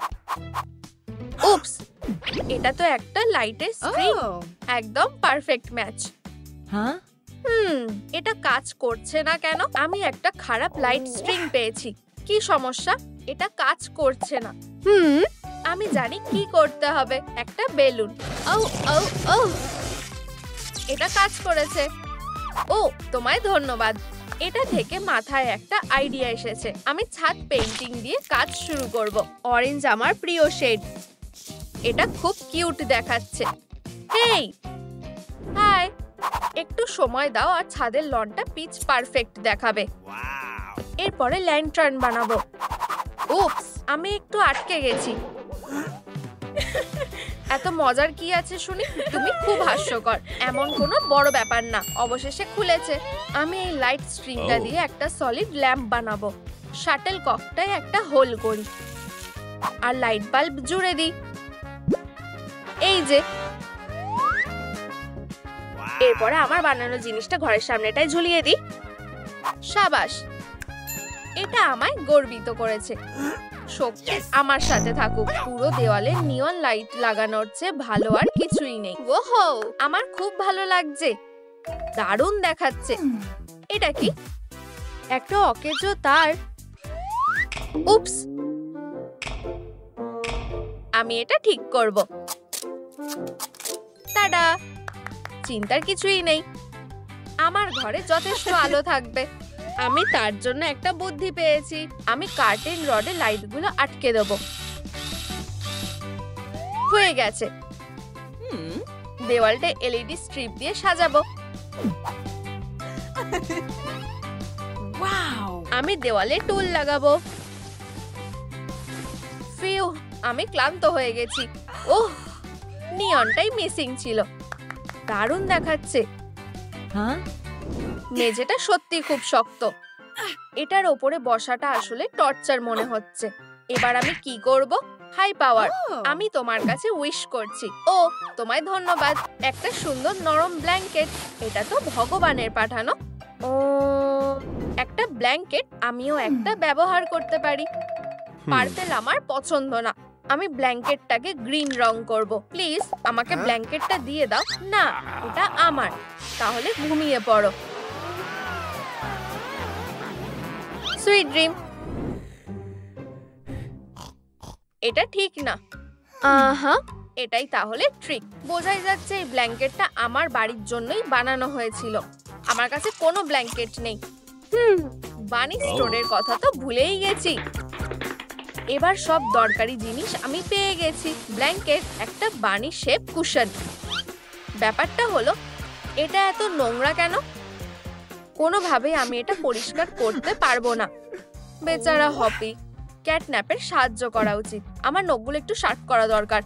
উপস, এটা তো একটা লাইটের স্ট্রিং। একদম পারফেক্ট ম্যাচ। হ্যাঁ, এটা কাজ করছে না কেন? আমি একটা খারাপ লাইট স্ট্রিং পেয়েছি। কি সমস্যা? এটা কাজ করছে না। আমি জানি কি করতে হবে। একটা বেলুন। ও ও ও, এটা কাজ করেছে। ও, তোমায় ধন্যবাদ। এটা থেকে মাথায় একটা আইডিয়া এসেছে। আমি ছাদ পেইন্টিং দিয়ে কাজ শুরু করব। অরেঞ্জ আমার প্রিয় শেড। এটা খুব কিউট দেখাচ্ছে। হেই, হাই, একটু সময় দাও আর ছাদের লনটা পিচ পারফেক্ট দেখাবে। এরপরে ল্যান্টার্ন বানাবো। উপস, আমি একটু আটকে গেছি। এত মজার কি আছে শুনি? তুমি খুব হাস্যকর। এমন কোনো বড় ব্যাপার না। অবশেষে খুলেছে। আমি এই লাইট স্ট্রিংটা দিয়ে একটা সলিড ল্যাম্প বানাবো। শাটল ককটায় একটা হোল করি আর লাইট বাল্ব জুড়ে দিই। এই যে, এরপরে আমার বানানো জিনিসটা ঘরের সামনেটায় ঝুলিয়ে দিই। সাবাস, এটা আমায় গর্বিত করেছে। শক্তি আমার সাথে থাকুক। পুরো দেওয়ালে নিয়ন লাইট লাগানোর চেয়ে ভালো আর কিছুই নেই। ওহো, আমার খুব ভালো লাগছে। দারুণ দেখাচ্ছে। এটা কি? একটা অকেজো তার। উপস, আমি এটা ঠিক করব। টাডা, চিন্তার কিছুই নেই। আমার ঘরে যথেষ্ট আলো থাকবে। আমি তার জন্য একটা বুদ্ধি পেয়েছি। আমি কার্টেন রডে লাইটগুলো আটকে দেব। হয়ে গেছে। দেওয়ালটা এলইডি স্ট্রিপ দিয়ে সাজাবো। আমি দেওয়ালে টুল লাগাবো। ফিউ, আমি ক্লান্ত হয়ে গেছি। ওহ, নিয়নটাই মিসিং ছিল। দারুণ দেখাচ্ছে। হ্যাঁ, মেঝেটা সত্যি খুব শক্ত। এটার ওপরে বসাটা আসলে টর্চার মনে হচ্ছে। এবার আমি কি করব? হাই পাওয়ার, আমি তোমার কাছে উইশ করছি। ও, তোমায় ধন্যবাদ। একটা সুন্দর নরম ব্ল্যাঙ্কেট, এটা তো ভগবানের পাঠানো। ও, একটা ব্ল্যাঙ্কেট আমিও একটা ব্যবহার করতে পারি। পার্পেল আমার পছন্দ না, আমি ব্ল্যাঙ্কেটটাকে গ্রিন রং করব। প্লিজ আমাকে ব্ল্যাঙ্কেটটা দিয়ে দাও। না, এটা আমার। তাহলে ঘুমিয়ে পড়ো। Sweet dream. এটা ঠিক না। আহা, এটাই তাহলে ট্রিক। বোঝাই যাচ্ছে এই ব্ল্যাঙ্কেটটা আমার বাড়ির জন্যই বানানো হয়েছিল। আমার কাছে কোনো ব্ল্যাঙ্কেট নেই। বানি স্টোরের কথা তো ভুলেই গেছি। এবার সব দরকারি জিনিস আমি পেয়ে গেছি। ব্ল্যাঙ্কেট, একটা বানি শেপ কুশন। ব্যাপারটা হলো, এটা এত নোংরা কেন? কোনোভাবে আমি এটা পরিষ্কার করতে পারবো না। বেচারা হপি, ক্যাটন্যাপের সাহায্য করা উচিত। আমার নখগুলো একটু শার্প করা দরকার।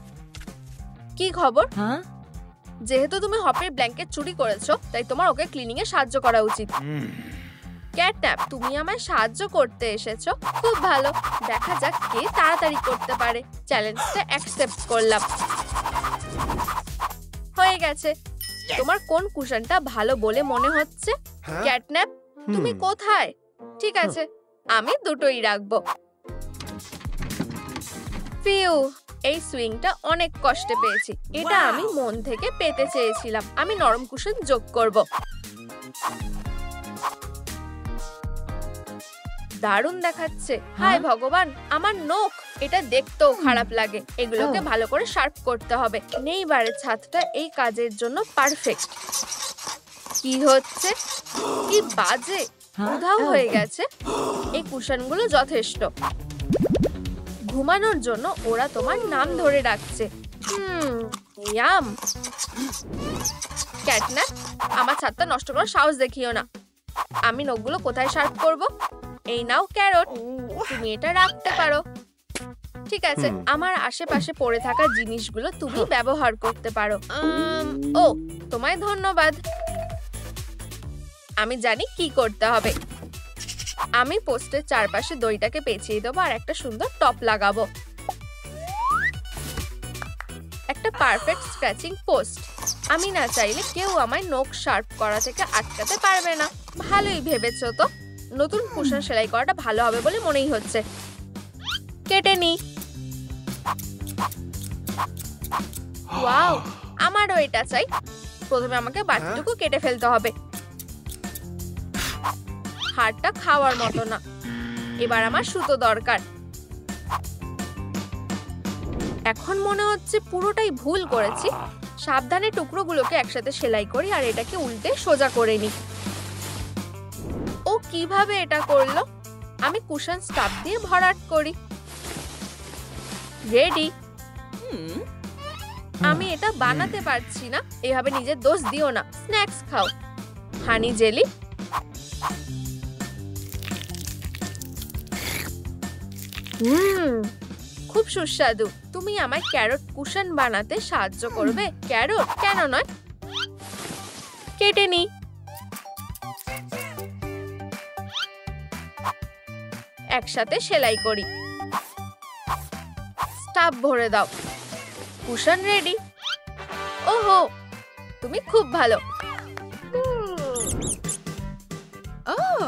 কি খবর? হ্যাঁ, যেহেতু তুমি হপির ব্ল্যাঙ্কেট চুরি করেছো, তাই তোমার ওকে ক্লিনিং এ সাহায্য করা উচিত। ক্যাটন্যাপ, তুমি আমায় সাহায্য করতে এসেছো, খুব ভালো। দেখা যাক কে তাড়াতাড়ি করতে পারে। চ্যালেঞ্জটা অ্যাকসেপ্ট করলাম। হয়ে গেছে। তোমার কোন কুশনটা ভালো বলে মনে হচ্ছে? ক্যাটন্যাপ, তুমি কোথায়? ঠিক আছে, আমি দুটোই রাখবো। ফিউ, এই সুইংটা অনেক কষ্টে পেয়েছি। এটা আমি মন থেকে পেতে চেয়েছিলাম। আমি নরম কুশন যোগ করব। দারুণ দেখাচ্ছে। হায় ভগবান, আমার নখ! এটা দেখতেও খারাপ লাগে। এগুলোকে ভালো করে শার্প করতে হবে। নেইবারের ছাদটা এই কাজের জন্য পারফেক্ট। কি হচ্ছে? কি বাজে! উধাও হয়ে গেছে। এই কুশনগুলো যথেষ্ট। ঘুমানোর জন্য ওরা তোমার নাম ধরে ডাকছে। ইয়াম। ক্যাটন্যাপ, আমার ছাদটা নষ্ট করার সাহস দেখিও না। আমি নখগুলো কোথায় শার্প করব? এই নাও ক্যারট, তুমি এটা রাখতে পারো। ঠিক আছে, আমার আশেপাশে পড়ে থাকা জিনিসগুলো তুমি ব্যবহার করতে পারো। ও, তোমায় ধন্যবাদ। আমি জানি কি করতে হবে। আমি পোস্টের চারপাশে দড়িটাকে পেঁচিয়ে দেবো আর একটা সুন্দর টপ লাগাবো। একটা পারফেক্ট স্ক্র্যাচিং পোস্ট। আমি না চাইলে কেউ আমায় নখ শার্প করা থেকে আটকাতে পারবে না। ভালোই ভেবেছো তো। নতুন কুশন সেলাই করাটা ভালো হবে বলে মনেই হচ্ছে। কেটে নি। ওয়াও, আমারও এটা চাই। প্রথমে আমাকে বাকিটুকু কেটে ফেলতে হবে। হাড়টা খাওয়ার মতো না। এবার আমার সুতো দরকার। এখন মনে হচ্ছে পুরোটাই ভুল করেছি। সাবধানে টুকরোগুলোকে একসাথে সেলাই করি আর এটাকে উল্টে সোজা করে নিই। ও কিভাবে এটা করলো? আমি কুশন স্টাফ দিয়ে ভরাট করি। রেডি। আমি এটা বানাতে পারছি না। এভাবে নিজের দোষ দিও না। স্ন্যাক্স খাও। হানি জেলি। খুব সুস্বাদু। তুমি আমায় ক্যারট কুশন বানাতে সাহায্য করবে? ক্যারট কেন নয়। কেটে নি। একসাথে সেলাই করি। স্টাফ ভরে দাও। Cushion ready. ওহো, তুমি খুব ভালো।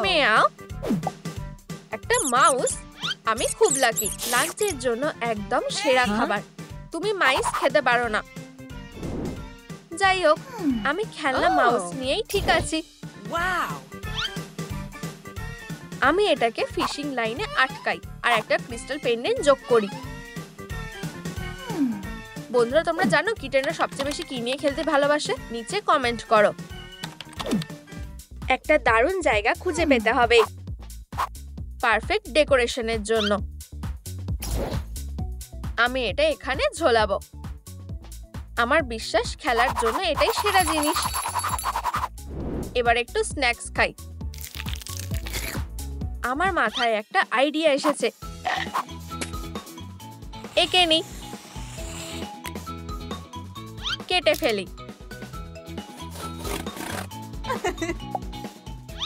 মিয়াও। একটা মাউস। আমি খুব লাকি। লাঞ্চের জন্য একদম সেরা খাবার। তুমি মাইস খেতে পারো না। যাই হোক, আমি খেলনা মাউস নিয়েই ঠিক আছি। আমি এটাকে ফিশিং লাইনে আটকাই আর একটা ক্রিস্টাল পেন্ডেন্ট যোগ করি। বন্ধুরা, তোমরা জানো কিটেনরা সবচেয়ে বেশি কি নিয়ে খেলতে ভালোবাসে? নিচে কমেন্ট করো। একটা দারুণ জায়গা খুঁজে পেতে হবে পারফেক্ট ডেকোরেশনের জন্য। আমি এটা এখানে ঝোলাবো। আমার বিশ্বাস খেলার জন্য এটাই সেরা জিনিস। এবার একটু স্ন্যাক্স খাই। আমার মাথায় একটা আইডিয়া এসেছে। একে নি। কেটে ফেলি।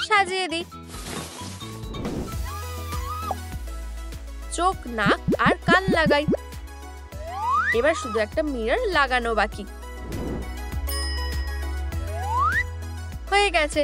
সাজিয়ে দিই। চোখ, নাক আর কান লাগাই। এবার শুধু একটা মিরর লাগানো বাকি। হয়ে গেছে।